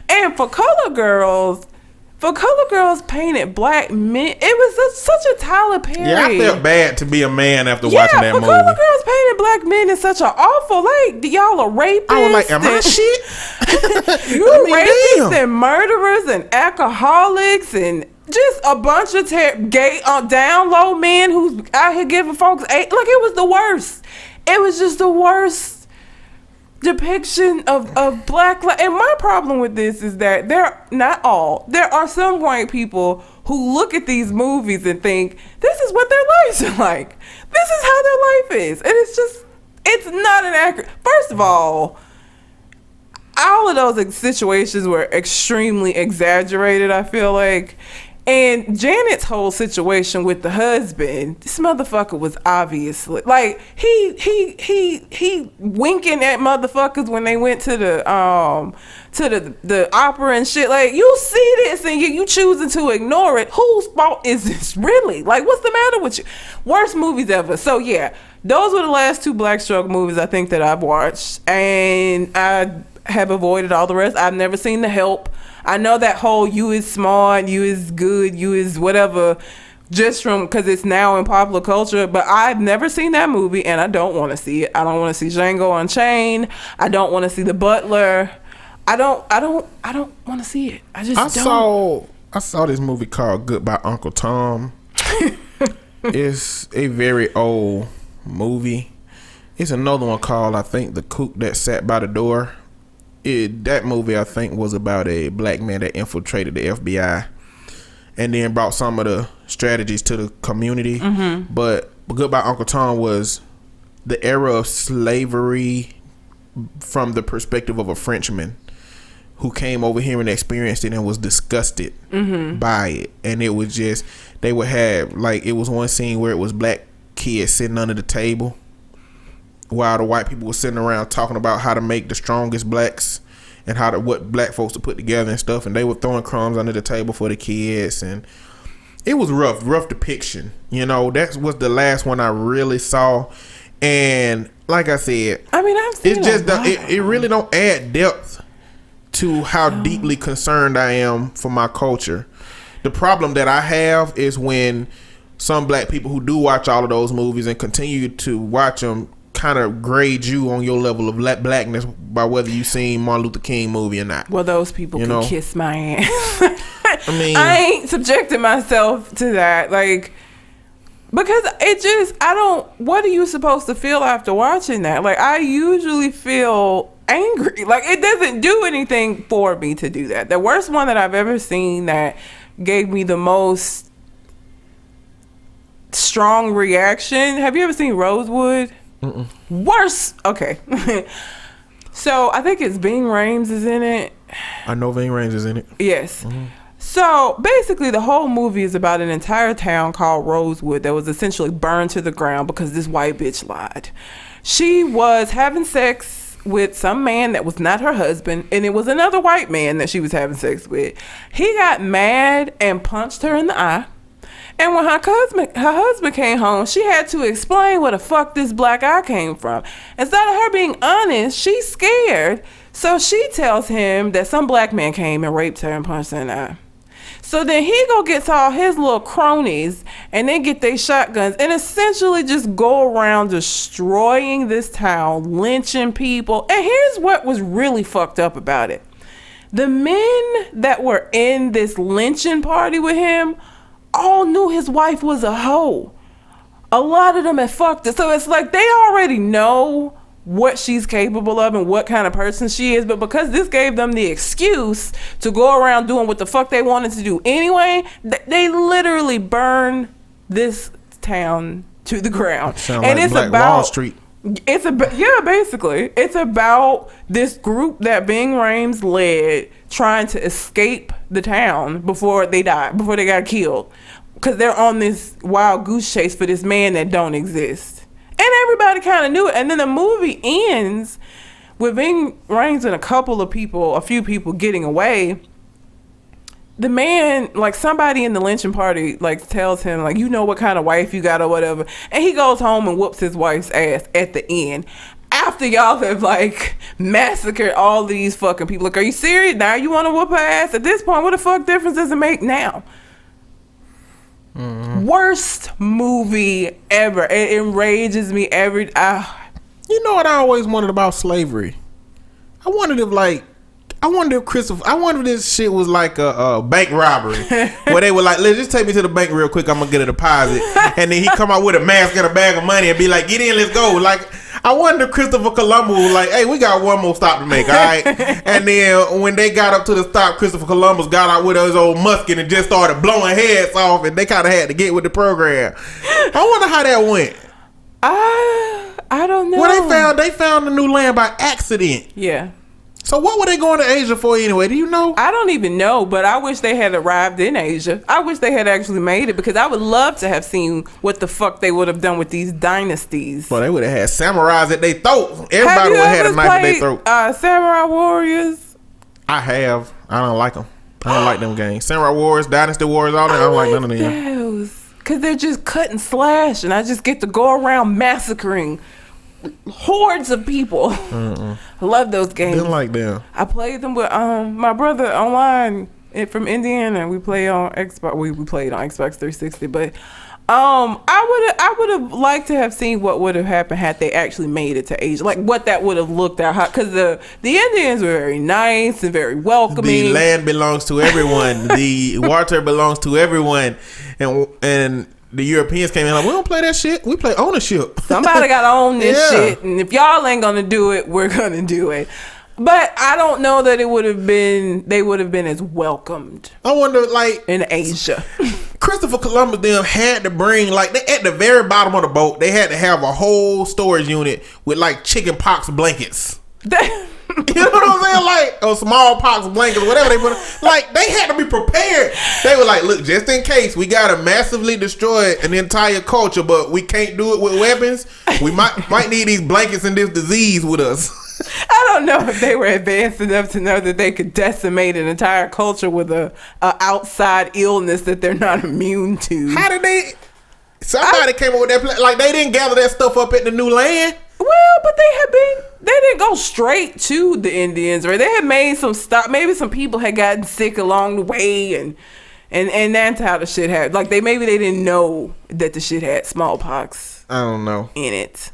And for Colored Girls painted black men. It was such a Tyler Perry. Yeah, I felt bad to be a man after watching that movie. Colored Girls painted black men is such an awful, like, y'all are rapists. I was like, am I shit? You're rapists and murderers and alcoholics and just a bunch of gay down low men who's out here giving folks AIDS. Like, it was the worst. It was just the worst depiction of black life. And my problem with this is that there are some white people who look at these movies and think this is what their lives are like, this is how their life is, and it's not an accurate. First of all of those situations were extremely exaggerated, I feel like. And Janet's whole situation with the husband, this motherfucker was obviously like he winking at motherfuckers when they went to the opera and shit. Like, you see this and you choosing to ignore it. Whose fault is this really? Like, what's the matter with you? Worst movies ever. So yeah, those were the last 2 Black Struggle movies I think that I've watched, and I have avoided all the rest. I've never seen The Help. I know that whole you is smart, you is good, you is whatever, just from because it's now in popular culture, but I've never seen that movie and I don't want to see it. I don't want to see Django Unchained. I don't want to see The Butler. I don't want to see it. I saw this movie called Goodbye Uncle Tom. It's a very old movie. It's another one called, I think, The Cook That Sat by the Door. That movie, I think, was about a black man that infiltrated the FBI and then brought some of the strategies to the community. Mm-hmm. But Goodbye Uncle Tom was the era of slavery from the perspective of a Frenchman who came over here and experienced it and was disgusted by it. And it was just, they would have, like, it was one scene where it was black kids sitting under the table while the white people were sitting around talking about how to make the strongest blacks and what black folks to put together and stuff, and they were throwing crumbs under the table for the kids, and it was rough depiction. You know, that was the last one I really saw, and like I said, I mean, I've seen it really don't add depth to how deeply concerned I am for my culture. The problem that I have is when some black people who do watch all of those movies and continue to watch them kind of grade you on your level of blackness by whether you seen Martin Luther King movie or not. Well, those people can kiss my ass. I mean, I ain't subjecting myself to that, like, because what are you supposed to feel after watching that? Like, I usually feel angry. Like, it doesn't do anything for me to do that. The worst one that I've ever seen that gave me the most strong reaction, have you ever seen Rosewood? Mm-mm. Worse. Okay. So I think it's Ving Rhames is in it. I know Ving Rhames is in it. Yes. Mm-hmm. So basically the whole movie is about an entire town called Rosewood that was essentially burned to the ground because this white bitch lied. She was having sex with some man that was not her husband, and it was another white man that she was having sex with. He got mad and punched her in the eye. And when her husband came home, she had to explain where the fuck this black eye came from. Instead of her being honest, she's scared. So she tells him that some black man came and raped her and punched her in the eye. So then he gets all his little cronies and they get their shotguns and essentially just go around destroying this town, lynching people. And here's what was really fucked up about it. The men that were in this lynching party with him all knew his wife was a hoe. A lot of them had fucked her. So it's like they already know what she's capable of and what kind of person she is, but because this gave them the excuse to go around doing what the fuck they wanted to do anyway, they literally burn this town to the ground. And like it's Black about Wall Street. Basically it's about this group that Ving Rhames led trying to escape the town before they got killed, because they're on this wild goose chase for this man that don't exist. And everybody kind of knew it. And then the movie ends with Ving Rhames and a few people getting away. The man, like, somebody in the lynching party, like, tells him, like, you know what kind of wife you got or whatever. And he goes home and whoops his wife's ass at the end. After y'all have, like, massacred all these fucking people. Like, are you serious? Now you want to whoop her ass? At this point, what the fuck difference does it make now? Mm-hmm. Worst movie ever. It enrages me every. You know what I always wondered about slavery? I wondered if this shit was like a bank robbery where they were like, let's just take me to the bank real quick, I'm gonna get a deposit, and then he come out with a mask and a bag of money and be like, get in, let's go. Like, I wonder if Christopher Columbus was like, hey, we got one more stop to make, all right? And then when they got up to the stop, Christopher Columbus got out with his old musket and just started blowing heads off, and they kind of had to get with the program. I wonder how that went. I don't know. Well, they found the new land by accident. Yeah. So what were they going to Asia for anyway? Do you know? I don't even know, but I wish they had arrived in Asia. I wish they had actually made it, because I would love to have seen what the fuck they would have done with these dynasties. Well, they would have had samurais at their throat. Everybody would have had a knife at their throat. Samurai Warriors? I have. I don't like them. I don't like them games. Samurai Wars, Dynasty Wars, all that. I don't like none of them. Those. Because they're just cut and slash, and I just get to go around massacring hordes of people. I love those games. Didn't like them. I played them with my brother online from Indiana. We play on Xbox. We played on Xbox 360, but I would have liked to have seen what would have happened had they actually made it to Asia, like what that would have looked at. Because the Indians were very nice and very welcoming. The land belongs to everyone. The water belongs to everyone, and the Europeans came in like, we don't play that shit. We play ownership. Somebody got to own this shit, and if y'all ain't gonna do it, we're gonna do it. But I don't know that they would have been as welcomed. I wonder, like, in Asia. Christopher Columbus them had to bring, like, they, at the very bottom of the boat, they had to have a whole storage unit with like chicken pox blankets. You know what I'm saying? Like, or smallpox blankets, whatever they put. Like, they had to be prepared. They were like, look, just in case we gotta massively destroy an entire culture, but we can't do it with weapons. We might need these blankets and this disease with us. I don't know if they were advanced enough to know that they could decimate an entire culture with a outside illness that they're not immune to. How did they? Somebody came up with that plan. Like, they didn't gather that stuff up at the new land. Well, but they didn't go straight to the Indians, right? They had made some stop. Maybe some people had gotten sick along the way, and that's how the shit had. Like, maybe they didn't know that the shit had smallpox. I don't know. In it,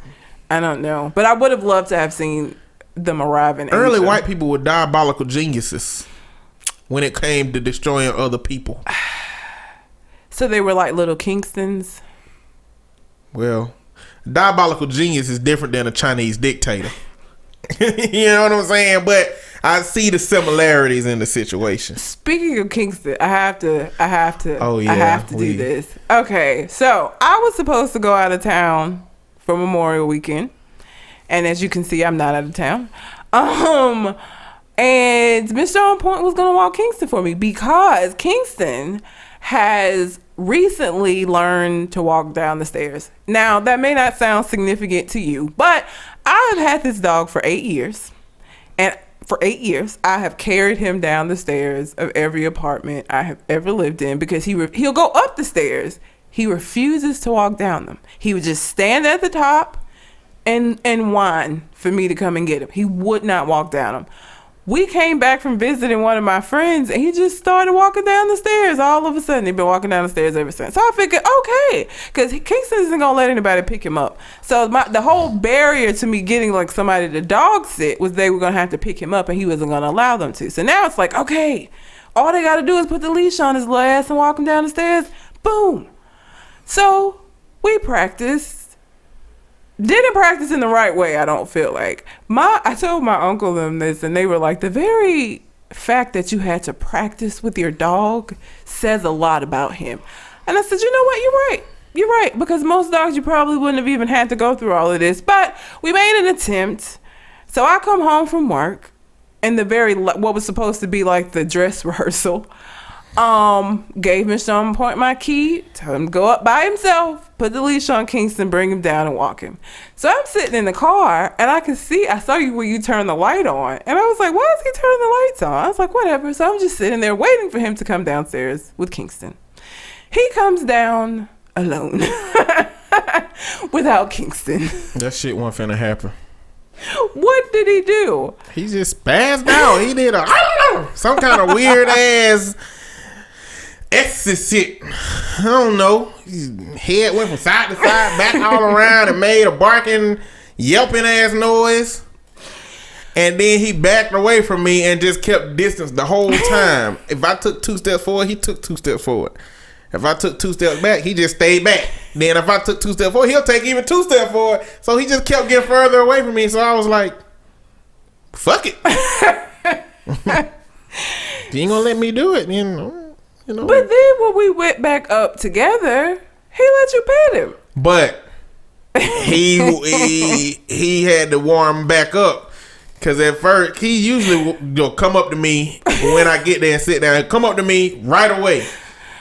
I don't know. But I would have loved to have seen them arrive in early Asia. White people were diabolical geniuses when it came to destroying other people. So they were like little Kingstons. Well, diabolical genius is different than a Chinese dictator. You know what I'm saying? But I see the similarities in the situation. Speaking of Kingston, I have to Oh, yeah, I have to do this. Okay, so I was supposed to go out of town for Memorial Weekend, and as you can see, I'm not out of town. And Mr. On Point was gonna walk Kingston for me because Kingston has recently learned to walk down the stairs. Now, that may not sound significant to you, but I have had this dog for 8 years. And for 8 years, I have carried him down the stairs of every apartment I have ever lived in because he'll go up the stairs. He refuses to walk down them. He would just stand at the top and whine for me to come and get him. He would not walk down them. We came back from visiting one of my friends, and he just started walking down the stairs all of a sudden. He's been walking down the stairs ever since. So I figured, okay, because Kingston isn't going to let anybody pick him up. So the whole barrier to me getting like somebody to dog sit was they were going to have to pick him up, and he wasn't going to allow them to. So now it's like, okay, all they got to do is put the leash on his little ass and walk him down the stairs. Boom. So we practiced. Didn't practice in the right way, I don't feel like. I told my uncle them this, and they were like, the very fact that you had to practice with your dog says a lot about him. And I said, you know what? You're right. Because most dogs, you probably wouldn't have even had to go through all of this. But we made an attempt. So I come home from work, and what was supposed to be like the dress rehearsal, gave Mr. On Point my key, told him to go up by himself, put the leash on Kingston, bring him down and walk him. So I'm sitting in the car, and I saw you when you turned the light on, and I was like, why is he turning the lights on? I was like, whatever. So I'm just sitting there waiting for him to come downstairs with Kingston. He comes down alone without Kingston. That shit wasn't finna happen. What did he do? He just spazzed out. He did some kind of weird ass ecstasy. I don't know. His head went from side to side, back all around, and made a barking, yelping ass noise. And then he backed away from me and just kept distance the whole time. If I took 2 steps forward, he took 2 steps forward. If I took 2 steps back, he just stayed back. Then if I took 2 steps forward, he'll take even 2 steps forward. So he just kept getting further away from me. So I was like, fuck it. If you ain't gonna let me do it, then... You know. But then when we went back up together, he let you pet him. But he had to warm back up. Cause at first he usually will come up to me when I get there and sit down. He'll come up to me right away.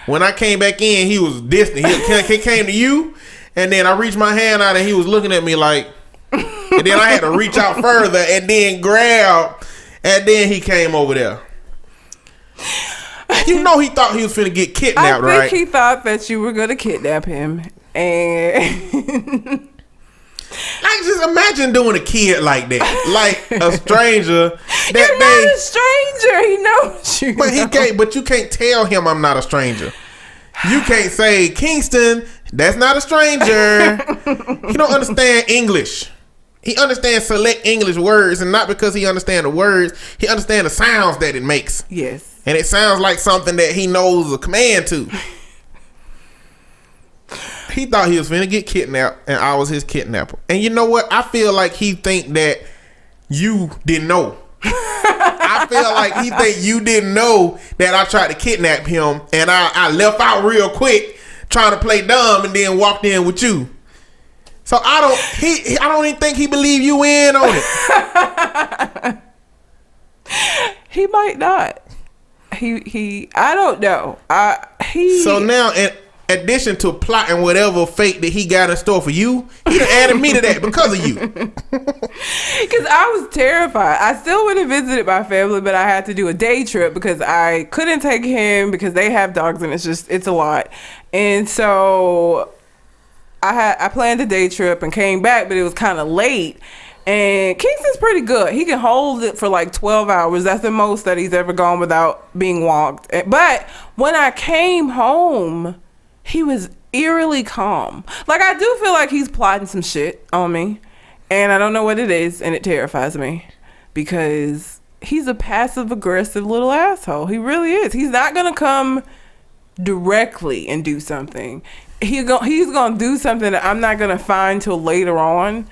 When I came back in, he was distant. He came to you, and then I reached my hand out, and he was looking at me like. And then I had to reach out further, and then grab, and then he came over there. You know he thought he was finna get kidnapped, right? I think he thought that you were gonna kidnap him, and. Like, just imagine doing a kid like that, like a stranger. You're not a stranger. He knows you. But he can't. But you can't tell him I'm not a stranger. You can't say Kingston. That's not a stranger. He don't understand English. He understands select English words, and not because he understands the words. He understands the sounds that it makes. Yes. And it sounds like something that he knows a command to. He thought he was finna get kidnapped, and I was his kidnapper. And you know what? I feel like he think that you didn't know. I feel like he think you didn't know that I tried to kidnap him, and I left out real quick trying to play dumb, and then walked in with you. So I don't even think he believe you in on it. He might not. I don't know. So now, in addition to plotting whatever fate that he got in store for you, he done added me to that because of you. Because I was terrified. I still would have visited my family, but I had to do a day trip because I couldn't take him because they have dogs, and it's a lot. And so I planned a day trip and came back, but it was kind of late. And Kingston's pretty good. He can hold it for like 12 hours. That's the most that he's ever gone without being walked. But when I came home, he was eerily calm. Like, I do feel like he's plotting some shit on me, and I don't know what it is, and it terrifies me because he's a passive aggressive little asshole. He really is. He's not gonna come directly and do something. He's gonna do something that I'm not gonna find till later on.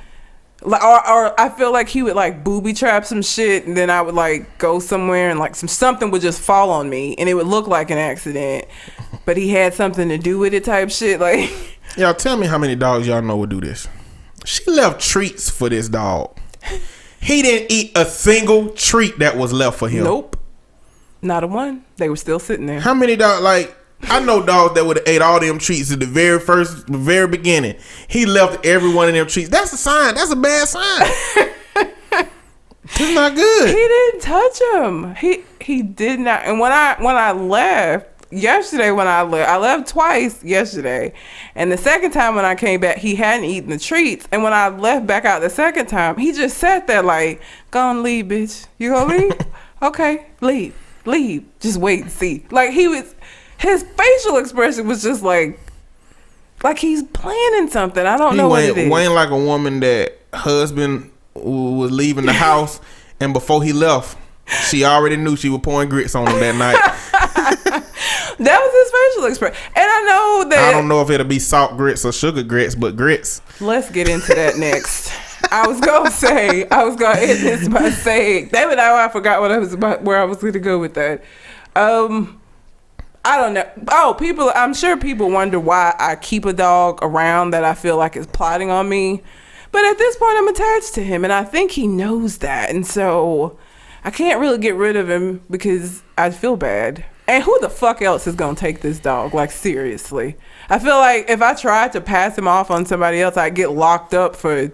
Or I feel like he would like booby trap some shit, and then I would like go somewhere and like something would just fall on me, and it would look like an accident, but he had something to do with it type shit. Like, y'all tell me how many dogs y'all know would do this. She left treats for this dog. He didn't eat a single treat that was left for him. Nope, not a one. They were still sitting there. How many dogs? Like, I know dogs that would have ate all them treats at the very beginning. He left every one of them treats. That's a sign. That's a bad sign. It's not good. He didn't touch him. He did not. And when I left yesterday, I left twice yesterday, and the second time when I came back, he hadn't eaten the treats. And when I left back out the second time, he just sat there like, "Go on, leave, bitch. You gonna leave? Okay, leave. Just wait and see." Like, his facial expression was just like he's planning something. I don't know what it is. Wayne like a woman that husband was leaving the house, and before he left, she already knew she was pouring grits on him that night. That was his facial expression. And I know that... I don't know if it'll be salt grits or sugar grits, but grits. Let's get into that next. I was going to end this by saying... Damn it, I forgot where I was going to go with that. I don't know. Oh, I'm sure people wonder why I keep a dog around that I feel like is plotting on me. But at this point, I'm attached to him, and I think he knows that. And so I can't really get rid of him because I feel bad. And who the fuck else is going to take this dog? Like, seriously. I feel like if I tried to pass him off on somebody else, I'd get locked up for...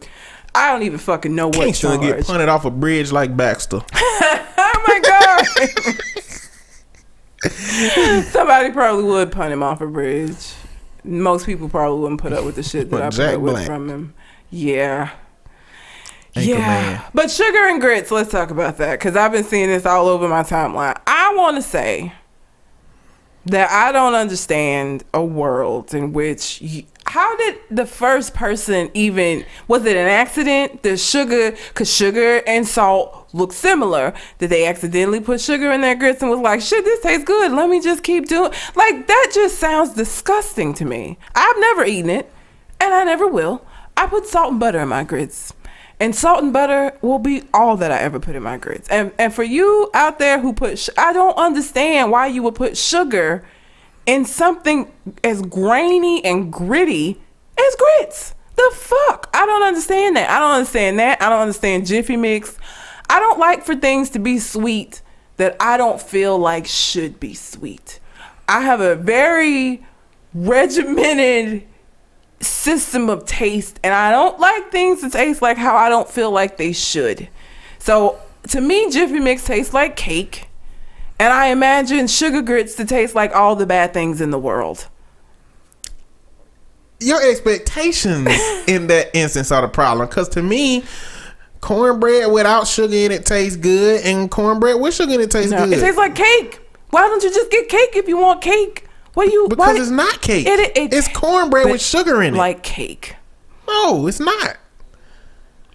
I don't even fucking know what Kingston charge. Get punted off a bridge like Baxter. Oh, my God. Somebody probably would punt him off a bridge. Most people probably wouldn't put up with the shit that I put up with from him. Yeah. Man. But sugar and grits, let's talk about that, because I've been seeing this all over my timeline. I want to say that I don't understand a world in which how did the first person even, was it an accident? The sugar, because sugar and salt look similar. Did they accidentally put sugar in their grits and was like, shit, this tastes good, let me just keep doing, like, that just sounds disgusting to me. I've never eaten it, and I never will. I put salt and butter in my grits, and salt and butter will be all that I ever put in my grits. And for you out there who I don't understand why you would put sugar in something as grainy and gritty as grits. The fuck? I don't understand that. I don't understand Jiffy Mix. I don't like for things to be sweet that I don't feel like should be sweet. I have a very regimented system of taste, and I don't like things to taste like how I don't feel like they should. So to me, Jiffy Mix tastes like cake, and I imagine sugar grits to taste like all the bad things in the world. Your expectations in that instance are the problem, because to me, cornbread without sugar in it tastes good, and cornbread with sugar in it tastes good. It tastes like cake. Why don't you just get cake if you want cake? Because it's not cake. It's cornbread with sugar in it. Like cake. No, it's not.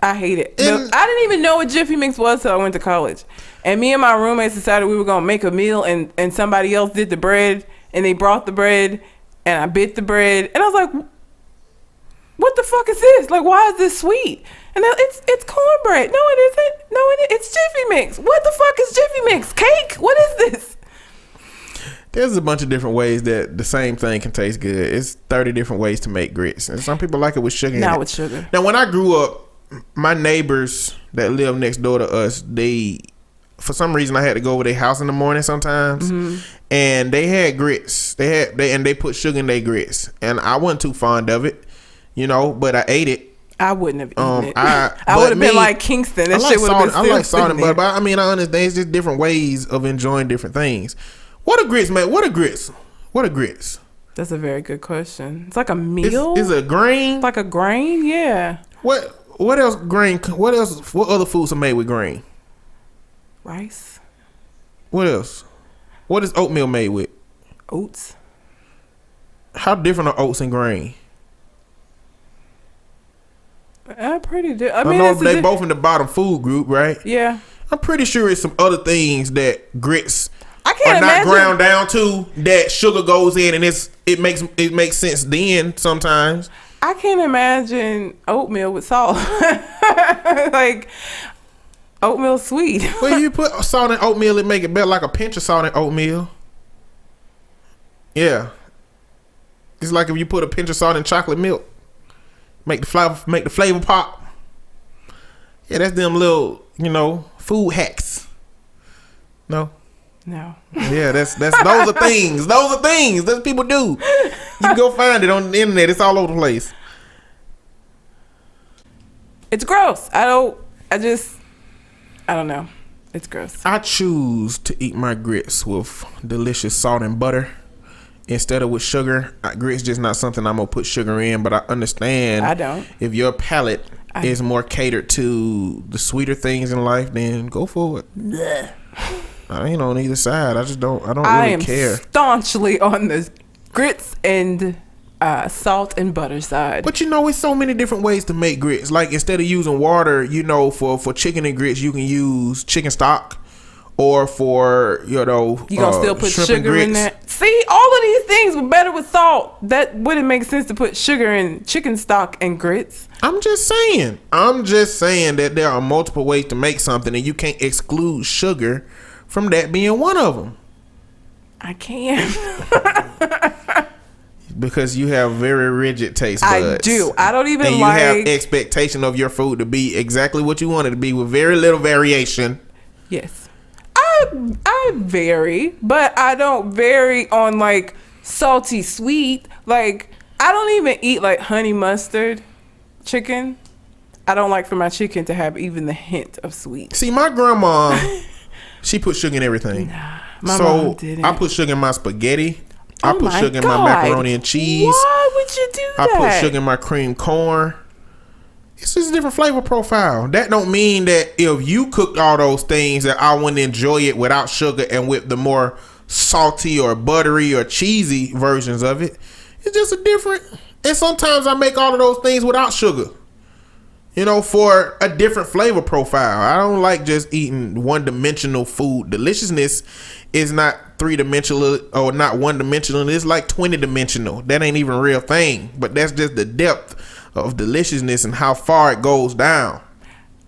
I hate it. No, I didn't even know what Jiffy Mix was till I went to college. And me and my roommates decided we were going to make a meal, and somebody else did the bread, and they brought the bread, and I bit the bread, and I was like, what the fuck is this? Like, why is this sweet? And it's cornbread. No, it isn't. No, it's Jiffy Mix. What the fuck is Jiffy Mix? Cake? What is this? There's a bunch of different ways that the same thing can taste good. It's 30 different ways to make grits. And some people like it with sugar. Not with sugar. Now, when I grew up, my neighbors that lived next door to us, for some reason I had to go over their house in the morning sometimes. Mm-hmm. And they had grits. They put sugar in their grits. And I wasn't too fond of it, but I ate it. I wouldn't have eaten it. I would have been like Kingston. That shit would have been still I like salt and butter, but I understand it's just different ways of enjoying different things. What are grits, man? What are grits? That's a very good question. It's like a meal. Is it a grain? Like a grain, yeah. What else? Grain. What else? What other foods are made with grain? Rice. What else? What is oatmeal made with? Oats. How different are oats and grain? Pretty different. I know they both in the bottom food group, right? Yeah. I'm pretty sure it's some other things that grits are not ground down to, that sugar goes in, and it makes sense then sometimes. I can't imagine oatmeal with salt. Like, oatmeal sweet. When you put salt in oatmeal, it make it better, like a pinch of salt in oatmeal. Yeah. It's like if you put a pinch of salt in chocolate milk. Make the flavor pop. Yeah, that's them little, food hacks. No. Yeah, that's those are things. Those are things that people do. You can go find it on the internet. It's all over the place. It's gross. I don't know. It's gross. I choose to eat my grits with delicious salt and butter instead of with sugar. Grits just not something I'm gonna put sugar in, but I understand. I don't. If your palate is more catered to the sweeter things in life, then go for it. Blech. I ain't on either side. I don't really care. I am staunchly on the grits and salt and butter side. But it's so many different ways to make grits. Like, instead of using water, for chicken and grits, you can use chicken stock. Or for, you gonna still put sugar in that. See, all of these things were better with salt. That wouldn't make sense to put sugar in chicken stock and grits. I'm just saying that there are multiple ways to make something, and you can't exclude sugar from that being one of them. I can. Because you have very rigid taste buds. I do. I don't even and you have expectation of your food to be exactly what you want it to be with very little variation. Yes. I vary, but I don't vary on like salty sweet. Like, I don't even eat like honey mustard chicken. I don't like for my chicken to have even the hint of sweet. See, my grandma, she put sugar in everything. Nah, my mom didn't. I put sugar in my spaghetti. I put sugar in my macaroni and cheese. Why would you do that? I put sugar in my cream corn. It's just a different flavor profile. That don't mean that if you cooked all those things that I wouldn't enjoy it without sugar and with the more salty or buttery or cheesy versions of it. It's just a different. And sometimes I make all of those things without sugar, for a different flavor profile. I don't like just eating one-dimensional food. Deliciousness is not three-dimensional or not one-dimensional. It's like 20-dimensional. That ain't even a real thing. But that's just the depth of deliciousness and how far it goes down.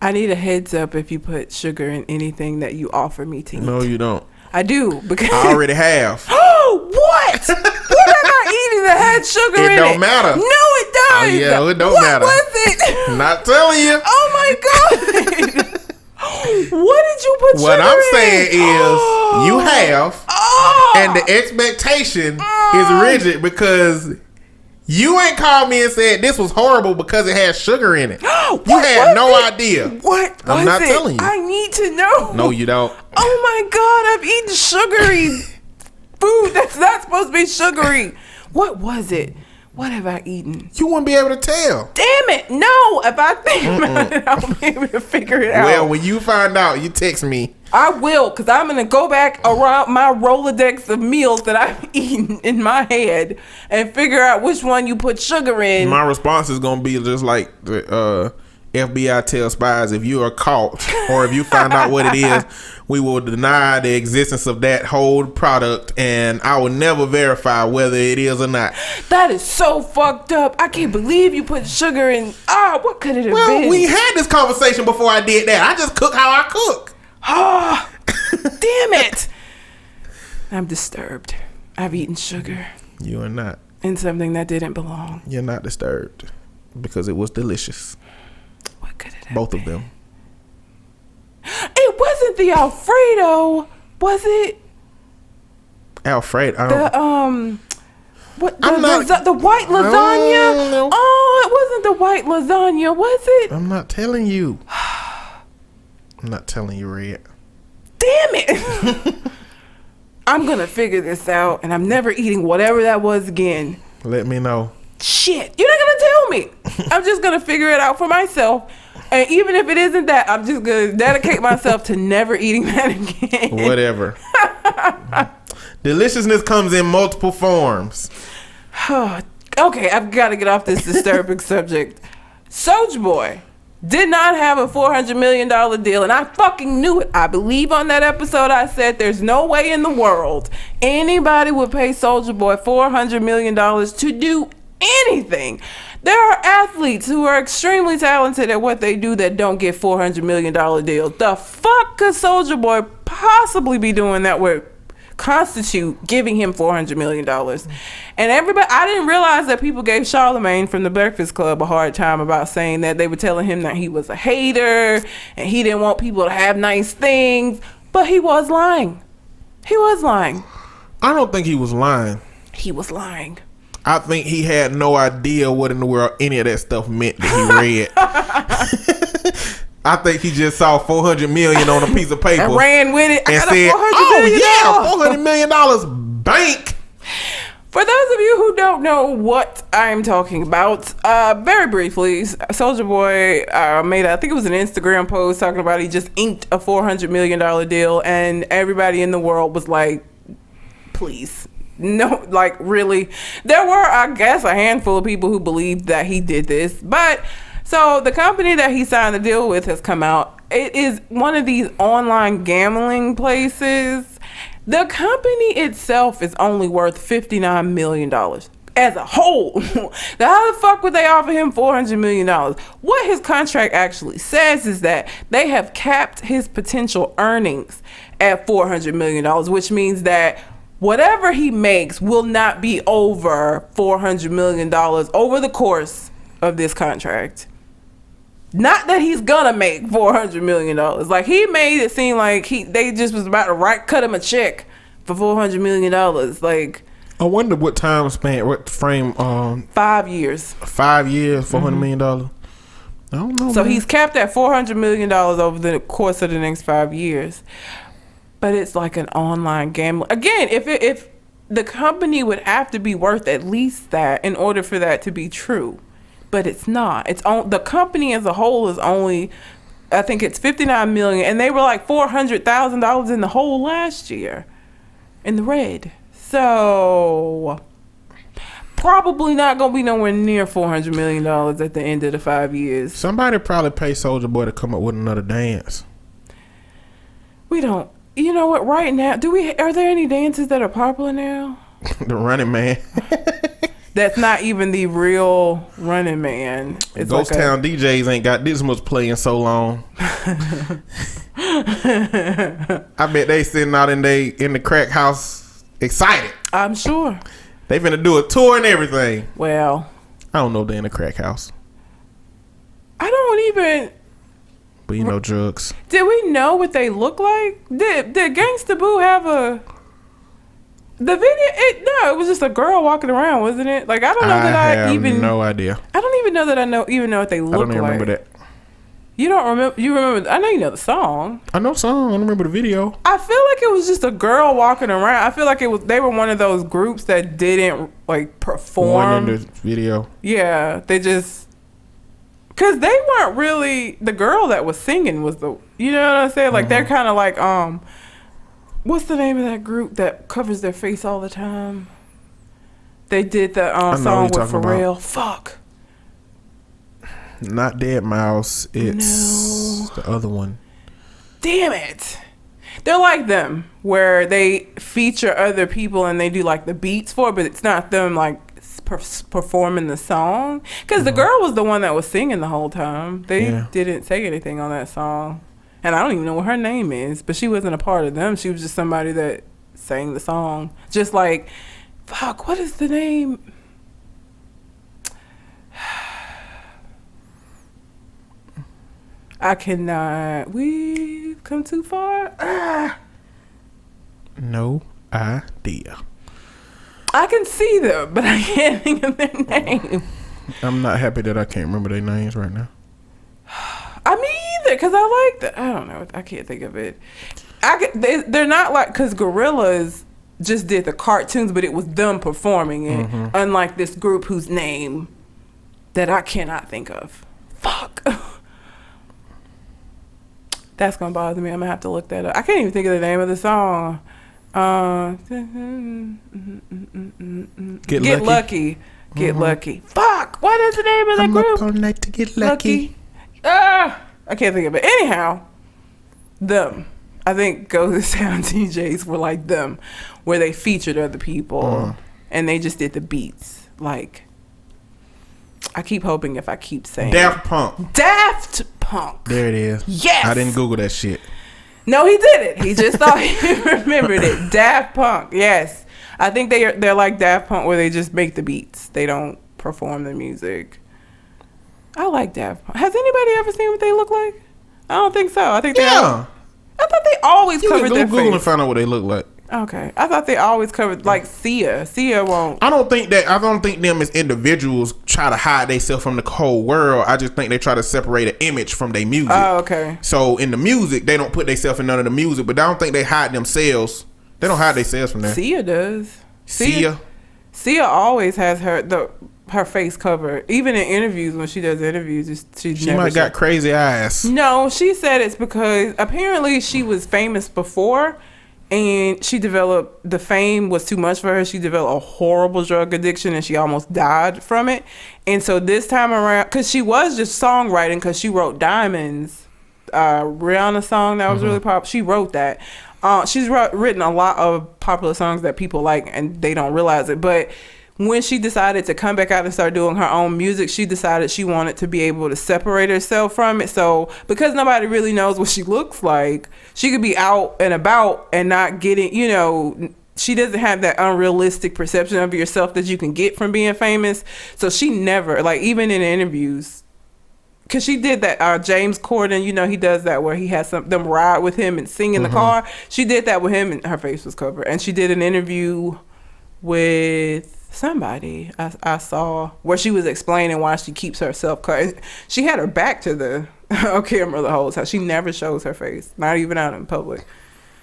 I need a heads up if you put sugar in anything that you offer me to eat. No, you don't. I do, because I already have. Oh, what? What am I eating that had sugar in it? It don't matter. No, it does. Oh, yeah, it don't matter. What was it? Not telling you. Oh my God. What did you put What sugar I'm in? saying is you have, and the expectation is rigid because you ain't called me and said this was horrible because it had sugar in it. You had no idea. What I'm was not it? telling you. I need to know. No, you don't. Oh my God, I've eaten sugary food that's not supposed to be sugary. What was it? What have I eaten? You wouldn't be able to tell. Damn it. No, if I think about it, I'll be able to figure it out. Well, when you find out, you text me. I will, because I'm going to go back around my Rolodex of meals that I've eaten in my head and figure out which one you put sugar in. My response is going to be just like the FBI tells spies, if you are caught or if you find out what it is, we will deny the existence of that whole product and I will never verify whether it is or not. That is so fucked up. I can't believe you put sugar in. What could it have been? Well, we had this conversation before I did that. I just cook how I cook. Oh, damn it. I'm disturbed. I've eaten sugar. You are not. In something that didn't belong. You're not disturbed because it was delicious. What could it have Both been? of them. It wasn't the Alfredo, was it? Alfredo. What I'm not- the white lasagna? No. Oh, it wasn't the white lasagna, was it? I'm not telling you. I'm not telling you, Red. Damn it. I'm gonna figure this out and I'm never eating whatever that was again. Let me know. Shit, you're not gonna tell me. I'm just gonna figure it out for myself. And even if it isn't that, I'm just gonna dedicate myself to never eating that again. Whatever. Deliciousness comes in multiple forms. Okay, I've got to get off this disturbing subject. Soulja Boy did not have a $400 million deal, and I fucking knew it. I believe on that episode I said there's no way in the world anybody would pay Soulja Boy $400 million to do anything. There are athletes who are extremely talented at what they do that don't get $400 million deals. The fuck could Soulja Boy possibly be doing that would constitute giving him $400 million? And everybody, I didn't realize that people gave Charlemagne from the Breakfast Club a hard time about saying that they were telling him that he was a hater and he didn't want people to have nice things, but he was lying. He was lying. I don't think he was lying. He was lying. I think he had no idea what in the world any of that stuff meant that he read. I think he just saw $400 million on a piece of paper And ran with it. and I got said, $400 million. $400 million bank. For those of you who don't know what I'm talking about, very briefly, Soulja Boy made, I think it was an Instagram post talking about he just inked a $400 million deal, and everybody in the world was like, please. No, like, really? There were, I guess, a handful of people who believed that he did this, but so the company that he signed the deal with has come out. It is one of these online gambling places. The company itself is only worth $59 million as a whole. How the fuck would they offer him $400 million? What his contract actually says is that they have capped his potential earnings at $400 million, which means that whatever he makes will not be over $400 million over the course of this contract. Not that he's gonna make $400 million. Like, he made it seem like they just was about to cut him a check for $400 million. Like, I wonder what time span, what frame. 5 years. 5 years, $400 million. I don't know. So man. he's capped at $400 million over the course of the next 5 years. But it's like an online gambling. Again, if the company would have to be worth at least that in order for that to be true. But it's not. It's on the company as a whole is only, I think it's $59 million, and they were like $400,000 in the hole last year, in the red. So probably not gonna be nowhere near $400 million at the end of the 5 years. Somebody probably paid Soulja Boy to come up with another dance. We don't. You know what? Right now, are there any dances that are popular now? The Running Man. That's not even the real Running Man. It's Ghost like Town DJs ain't got this much play in so long. I bet they sitting out in the crack house excited. I'm sure. They finna do a tour and everything. Well, I don't know if they in the crack house. I don't even. but you know, drugs. Did we know what they look like? Did Gangsta Boo have the video? It was just a girl walking around, wasn't it? Like I don't know that I even no idea. I don't even know that I know what they look like. I don't even remember that. You don't remember? You remember? I know you know the song. I know the song. I don't remember the video. I feel like it was just a girl walking around. I feel like they were one of those groups that didn't like perform. One in the video. Yeah, they just because they weren't really the girl that was singing was the you know what I'm saying? Like they're kind of like what's the name of that group that covers their face all the time? They did the song with Pharrell. About. Fuck. Not Dead Mouse. It's the other one. Damn it. They're like them, where they feature other people and they do like the beats for it, but it's not them like performing the song. Because the girl was the one that was singing the whole time. They didn't say anything on that song. And I don't even know what her name is, but she wasn't a part of them. She was just somebody that sang the song. Just like, fuck, what is the name? I cannot. We've come too far. No idea. I can see them, but I can't think of their name. I'm not happy that I can't remember their names right now. I mean, either, because I like the. I don't know. I can't think of it. They're not like, because Gorillaz just did the cartoons, but it was them performing it. Unlike this group whose name that I cannot think of. Fuck. That's gonna bother me. I'm gonna have to look that up. I can't even think of the name of the song. Get lucky. Get lucky. Fuck. What is the name of that group? I'm up all night to get lucky. I can't think of it. Anyhow, them. I think Go to Sound DJs were like them, where they featured other people and they just did the beats. Like, I keep hoping if I keep saying Daft Punk. Daft Punk. There it is. Yes. I didn't Google that shit. No, he didn't. He just thought he remembered it. Daft Punk. Yes. I think they're like Daft Punk where they just make the beats. They don't perform the music. I like Daft Punk. Has anybody ever seen what they look like? I don't think so. I think I thought they always covered their face. Google and find out what they look like. Okay. I thought they always covered, like Sia. Sia won't. I don't think them as individuals try to hide themselves from the whole world. I just think they try to separate an image from their music. Oh, okay. So in the music, they don't put themselves in none of the music, but I don't think they hide themselves. They don't hide themselves from that. Sia does. Sia always has her face covered. Even in interviews, when she does interviews, she might got crazy eyes. No, she said it's because apparently she was famous before, and the fame was too much for her. She developed a horrible drug addiction, and she almost died from it. And so this time around, because she was just songwriting, because she wrote Diamonds, Rihanna song that was really popular. She wrote that. She's written a lot of popular songs that people like, and they don't realize it. But when she decided to come back out and start doing her own music, she decided she wanted to be able to separate herself from it. So because nobody really knows what she looks like, she could be out and about and not getting, she doesn't have that unrealistic perception of yourself that you can get from being famous. So she never, like, even in interviews, because she did that, James Corden, he does that where he has them ride with him and sing in the car. She did that with him and her face was covered. And she did an interview with somebody I saw where she was explaining why she keeps herself cut. She had her back to the camera the whole time. She never shows her face, not even out in public.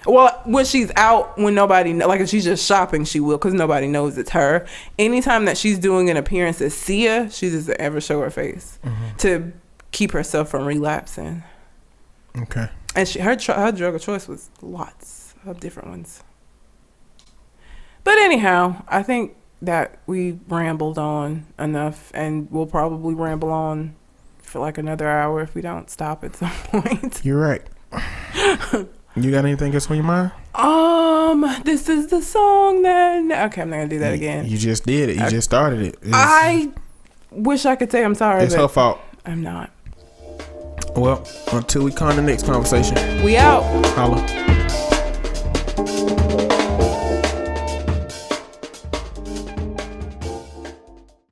Well, when she's out, when nobody like if she's just shopping, she will, because nobody knows it's her. Anytime that she's doing an appearance as Sia, she doesn't ever show her face to keep herself from relapsing. Okay. And her drug of choice was lots of different ones. But anyhow, I think that we rambled on enough, and we'll probably ramble on for like another hour if we don't stop at some point. You're right. You got anything else on your mind? This is the song that... Okay, I'm not gonna do that again. You just did it. You just started it. I wish I could say I'm sorry. It's her fault. I'm not. Well, until we come to the next conversation. We out. Holla.